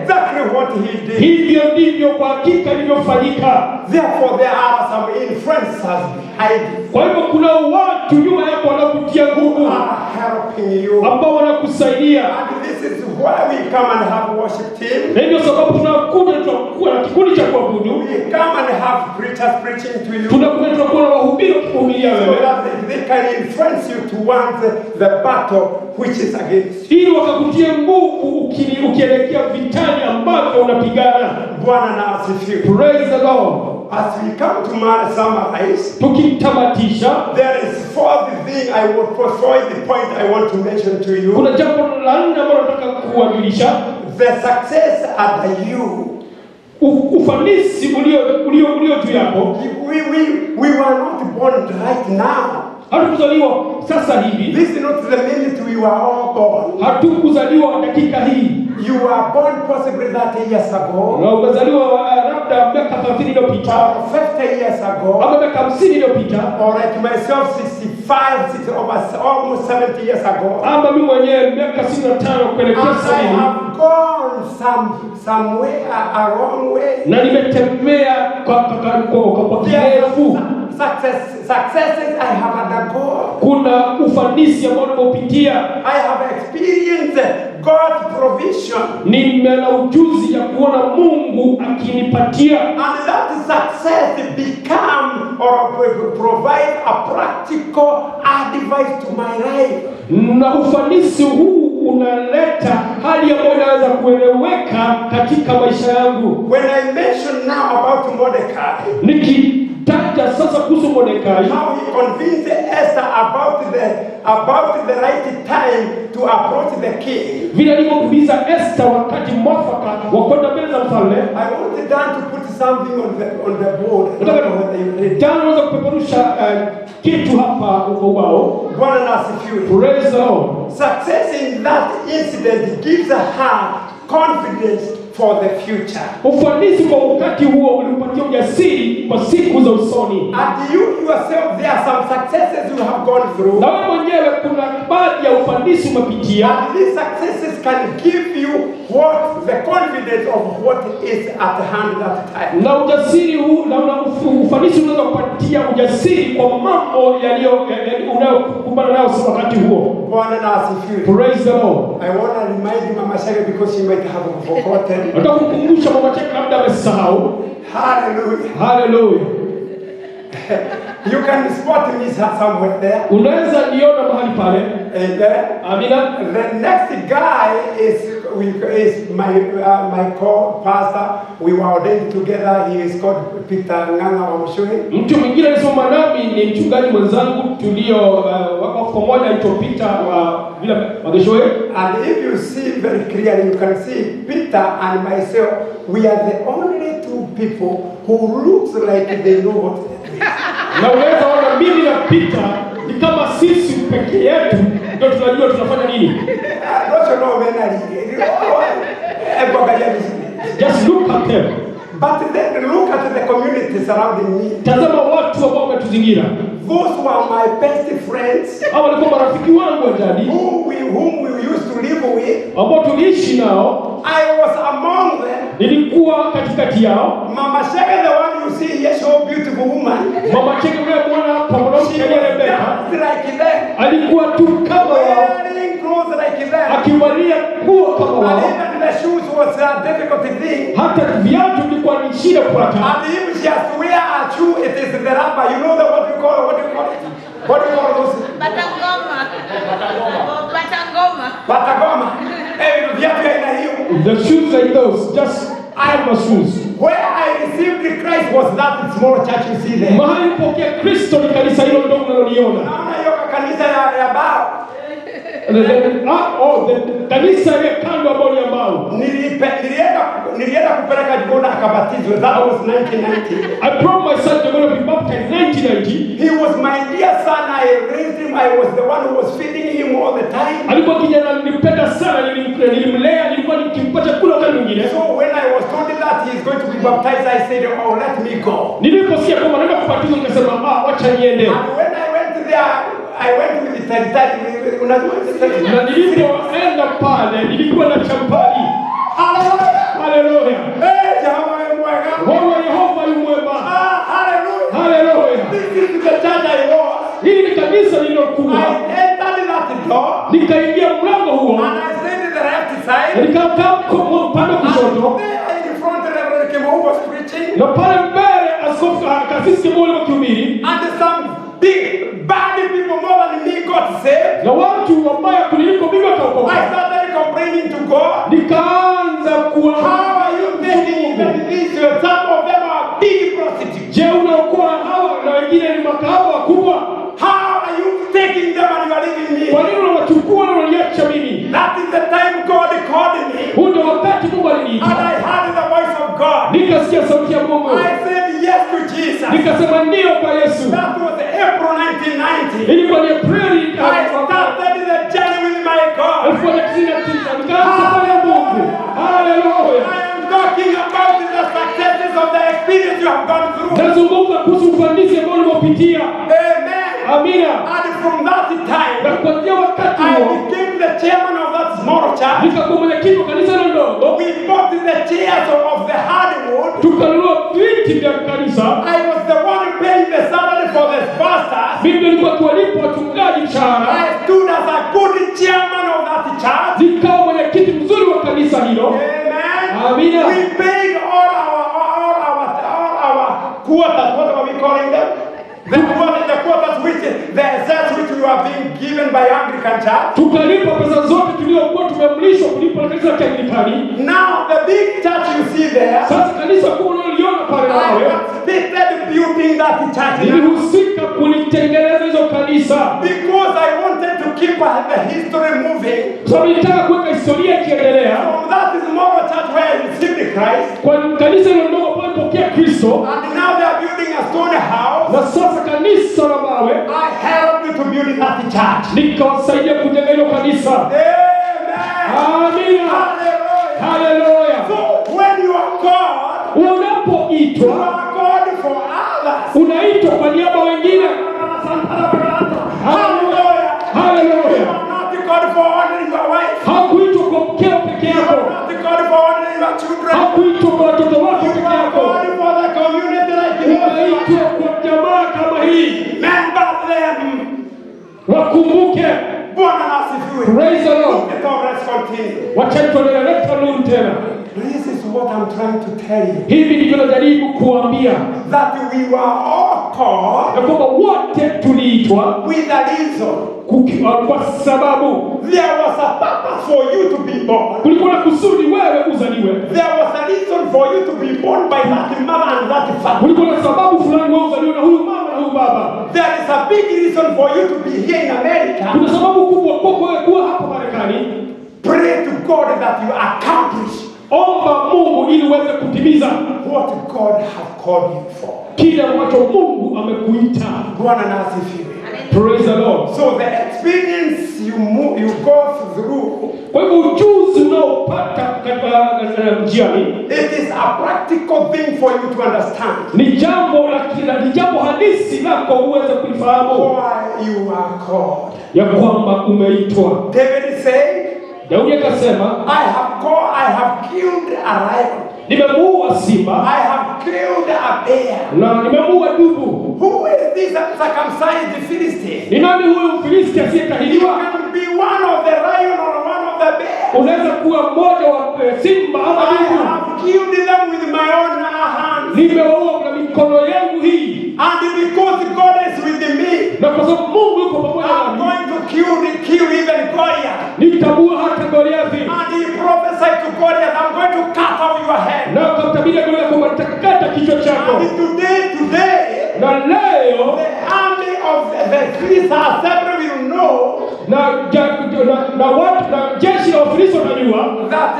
exactly what he did. Hivyo ndivyo kwa hakika ilivyofanyika. Therefore, there are some influencers behind you Kwa hivyo kuna watu nyuma yako wanakutia nguvu, who are helping you. ambao wanakusaidia. And this is why we come and have worship team. Na hivyo sababu tunakuja, tunakuwa na kikundi cha kuabudu, We come and have preachers preaching to you, tunakuja, tunakuwa na wahubiri wakihubiria so wewe, that they can influence you towards the battle which is against you. ili wakakutie nguvu ukielekea vitani ambavyo unapigana. Bwana na asifiwe. Praise the Lord. As we come to summarize, Tukitamatisha, there is fourth thing I will fourth point I want to mention to you. kuna jambo la nne ambalo nataka kuwajulisha. The success at you. Ufanisi ulio juu yako. We were not born right now. Hatukuzaliwa sasa hivi. This is not the minute we were all born. Hatukuzaliwa dakika hii. You were born possibly 30 years ago. Na ukazaliwa labda miaka 30 iliyopita, Or 50 years ago. ama miaka 50 iliyopita, Or like myself, 65, almost 70 years ago. ama mimi mwenyewe miaka 65 kuelekea And I 70. have gone somewhere a wrong way. Na nimetembea kwa kirefu. Successes I have undergone. Kuna ufanisi ambao nimeupitia. I have experienced God's provision. Nina ujuzi ya kuona Mungu akinipatia. And that success become or provide a practical advice to my life. Na ufanisi huu unaleta hali ambayo inaweza kueleweka katika maisha yangu. When I mention now about Mordecai, Nikitaja sasa kuhusu Mordekai, how he convinced Esther about the right time to approach the king. vile alivyokuuliza Esther wakati mwafaka wa kwenda mbele za mfalme. I wanted Dan to put something on the board. Jana unaweza kupeperusha kitu hapa ubao. Bwana na asifiwe. Praise the Lord. Success in that incident gives her confidence for the future. Ufanisi kwa wakati huo ulipatia ujasiri kwa siku za usoni. And you yourself, there are some successes you have gone through. Na wewe mwenyewe kuna baadhi ya ufanisi umepitia. And these successes can give you the confidence of what is at hand that time. Na ujasiri huu na ufanisi unaweza kupatia ujasiri kwa mambo unayokumbana nayo wakati huo. Bwana na asifiwe. Praise the Lord. I want to remind Mama Shaka because she might have forgotten. Nataka kukumbusha mama chake labda amesahau. Hallelujah. Hallelujah. You can spot me somewhere there. Unaweza niona mahali pale. Amina. The next guy is my co-pastor. We were ordained together. He is called Peter Nganga Wamshui. Mtu mwingine alisoma nami ni mchungaji mwenzangu tulio wako pamoja aitwa Peter vile Wamshui. And if you see very clearly, you can see Peter and myself. We are the only two people who looks like they know what it is. Na unaweza ona mimi na Peter ni kama sisi pekee yetu ndio tunajua tunafanya nini. Don't you know when I Just look at them. But then look at the community surrounding me. Tazama watu ambao wametuzingira. Those were my best friends. Hao walikuwa marafiki wangu wa jadi. Whom we used to live with. Ambao tuliishi nao. I was among them. Nilikuwa katikati yao. Mama Shege, the one you see here, so beautiful woman. Mama Shege yule mwana hapa mwanamke aliyebeba. Like them. Alikuwa tu kama wao. Wearing clothes like them. Akivalia nguo kama wao. And even the shoes was a difficult thing. Hata viatu vilikuwa ni shida kupata. And if she has to wear a shoe, it is the rubber. You know what you call it? What do you call those? Batangoma. Batangoma. Batagoma. Viatu aina hiyo. The shoes like those, just iron shoes. Where I received Christ was that small church you see there. Mahali pokea Kristo ni kanisa hilo ndogo unaloliona. Naona hiyo kanisa ya bao. Kanisa ile kando ambao ni ambao. Nilienda kupeleka Jona akabatizwa. That was 1990. I brought my son to be baptized 1990. He was my dear son. I raised him. I was the one who was feeding him all the time. Alikuwa kijana nilipenda sana, nilimlea, nilikuwa nikimpa chakula wakati mwingine. So when I was told that he is going to be baptized, I said, "Oh, let me go." Niliposikia kwamba naenda kubatizwa nikasema, wacha niende. And when I went there, I went with the sanitary. Na nilipoenda pale nilikuwa na champali. Hallelujah. Jehova ni mwema. Wewe Yehova ni mwema. Hallelujah. Hallelujah. This is the church I was. Hili ni kanisa lililokuwa. I entered that door. Nikaingia mlango huo. And I stayed in the left side. Nikakaa kwa upande kushoto. There in front of Reverend Kemo was preaching. Na pale mbele askofu kasisi Kemo alikuwa akihubiri. And some big bad people more than me got saved. Na watu wabaya kuliko mimi wakaokoka. I started complaining to God. Nikaanza kuwa How are you taking even this? Some of them are big prostitutes. Je, unaokoa hawa na wengine ni makahaba wakubwa? How are you taking them and you are leaving me? Kwa nini unawachukua na unaniacha mimi? That is the time God called me. Huu ndio wakati Mungu aliniita. And I heard the voice of God. Nikasikia sauti ya Mungu. I said yes to Jesus. Nikasema ndio kwa Yesu. That was April 1990. Ilikuwa ni Aprili. I started the journey with my God. Nikaanza safari ya Mungu. Hallelujah. I am talking about the successes of the experience you have gone through. Nazungumza kuhusu ufanisi ambao ulipopitia. Amen. Amina. And from that time, Na kuanzia wakati I huo became the chairman of that small church. nikakuwa mwenyekiti wa kanisa ndogo. We bought the chairs of the hardwood. Tukanunua viti vya kanisa. I was the one paying the salary for the pastors. Mimi nilikuwa kuwalipa wachungaji mshahara. I stood as a good chairman of that church. Nikawa mwenyekiti mzuri wa kanisa hilo. Amen. Amina. We paid all our quarters. What are we calling them? The quarters which the assets which we were being given by Anglican Church. Tukalipa pesa zote tuliokuwa tumeamrishwa kulipa na kanisa la Kianglikani. Now the big church you see there. Sasa kanisa kubwa unaliona pale I nawe. participated building that church. Nilihusika kulitengeneza hizo kanisa. Because I wanted to keep the history moving. Sababu nilitaka kuweka historia ikiendelea. From that small church where I received Christ. Kwa kanisa hilo ndogo pale pokea Kristo. And now they are building a stone house. Na sasa kanisa la mawe. I helped to build that church. Nikawasaidia kujenga hilo kanisa. Amen. Amina. Hallelujah. Hallelujah. So when you are called, you Unapoitwa are called for others. unaitwa kwa niaba wengine. Hallelujah. You Hallelujah. are not called for ordering your wife. Hakuitwa kwa mkeo peke You are yako. not called for ordering your children. Hakuitwa kwa watoto wako You peke are yako. called for the community like you Unaitwa kwa jamaa kama hii. Remember them. Wakumbuke. Bwana na asifiwe. Praise the Lord. Let's continue. Wacha tuendelee nuru tena. This is what I'm trying to tell you. Hivi ndivyo najaribu kuambia. That we were all called Na kwamba wote tuliitwa with a reason. kwa sababu There was a purpose for you to be born. kulikuwa na kusudi wewe uzaliwe. There was a reason for you to be born by that mother and that father. Kulikuwa na sababu fulani wewe uzaliwe na huyu mama na huyu baba. There is a big reason for you to be here in America. Kuna sababu kubwa kwako wewe kuwa hapa Marekani. Pray to God that you accomplish Omba Mungu ili uweze kutimiza what God has called you for. kile ambacho Mungu amekuita. Bwana na asifiwe. Praise the Lord. So the experience you go through, Kwa hivyo ujuzi unaopata katika njiani, it is a practical thing for you to understand. ni jambo halisi lako uweze kulifahamu Why you are called. ya kwamba umeitwa. David said, Daudi akasema, I have killed a lion. nimemuua simba I have killed a bear. na nimemuua dubu. Who is this uncircumcised Philistine? Ni nani huyu Mfilisti You asiyetahiriwa? can be one of the lion or one of the bear. Unaweza kuwa mmoja wa simba ama I dubu. have killed them with my own hands. Nimewaua kwa mikono yangu hii, And because God is with me, na kwa sababu Mungu yuko pamoja I'm nami, going to kill even Goliath. nitamua hata Goliathi. And he prophesied to Goliath, I'm going to cut off your head. Na akamtabiria Goliathi kwamba nitakata kichwa chako. And today, Na leo the army of the Philistines assembly will know na jeshi la Wafilisti watajua that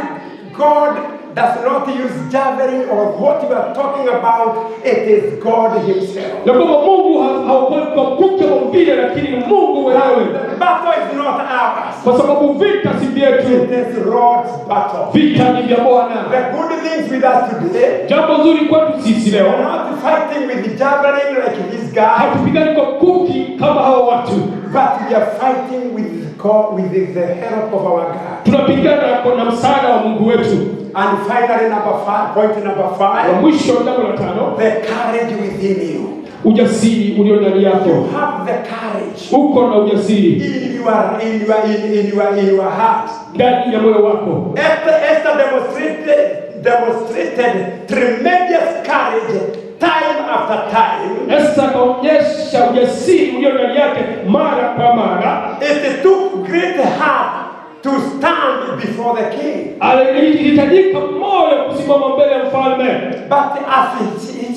God does not use javelin or what you are talking about. It is God himself. na kwamba Mungu haokoi kwa mkuki wa mpira, lakini ni Mungu mwenyewe, The battle is not ours. kwa sababu vita si vyetu, It is Lord's battle. vita ni vya Bwana. The good things with us today, Jambo zuri kwetu sisi we are leo, not fighting with the javelin like this guy, hatupigani kwa mkuki kama hao watu, but we are fighting with God, with the help of our God. tunapigana na msaada wa Mungu wetu. And finally, point number Na 5, mwisho, jambo la 5, the courage within you. ujasiri ulio ndani yako. You have the courage Uko na ujasiri in your heart. ndani ya moyo wako. Esther demonstrated tremendous courage time after time. Esther akaonyesha ujasiri ulio ndani yake mara kwa mara. It took great heart to stand before the king. Alihitajika moyo kusimama mbele ya mfalme. But as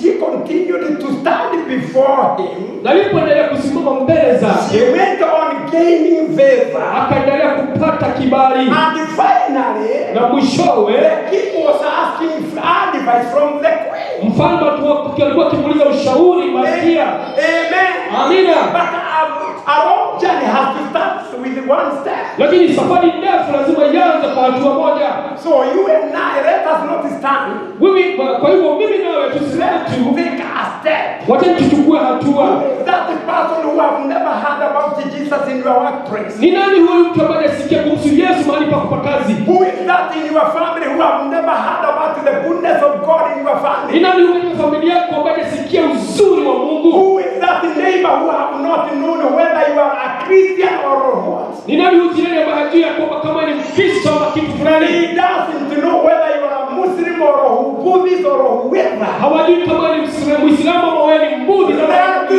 she continued to stand before him, Na alipoendelea kusimama mbele zake, she went on gaining favor. akaendelea kupata kibali, And finally, na mwishowe the king was asking advice from the queen. mfalme alikuwa akimuuliza ushauri Malkia. Amen. Amina. But a long journey has to start with one step. Lakini safari ndefu lazima ianze kwa hatua moja. So you and I, let us not stand. Kwa hivyo mimi nawe tusimame tu, Take a step. wacha tuchukue hatua. That the person who have never heard about Jesus in your workplace. Ni nani huyu mtu ambaye anasikia kuhusu Yesu mahali pa kazi? Who is that in your family who have never heard about the goodness of God in your Ni family? nani huyu katika familia yako ambaye anasikia uzuri wa Mungu? Who is that neighbor who have not known whether you are a Christian or what? Ni nani huyu jirani ambaye hajui ya kwamba kama ni Mkristo ama kitu fulani? He doesn't know whether you are a Muslim or a Buddhist or whoever. Hawajui kama ni Muislamu ama wewe ni Mbudhi. That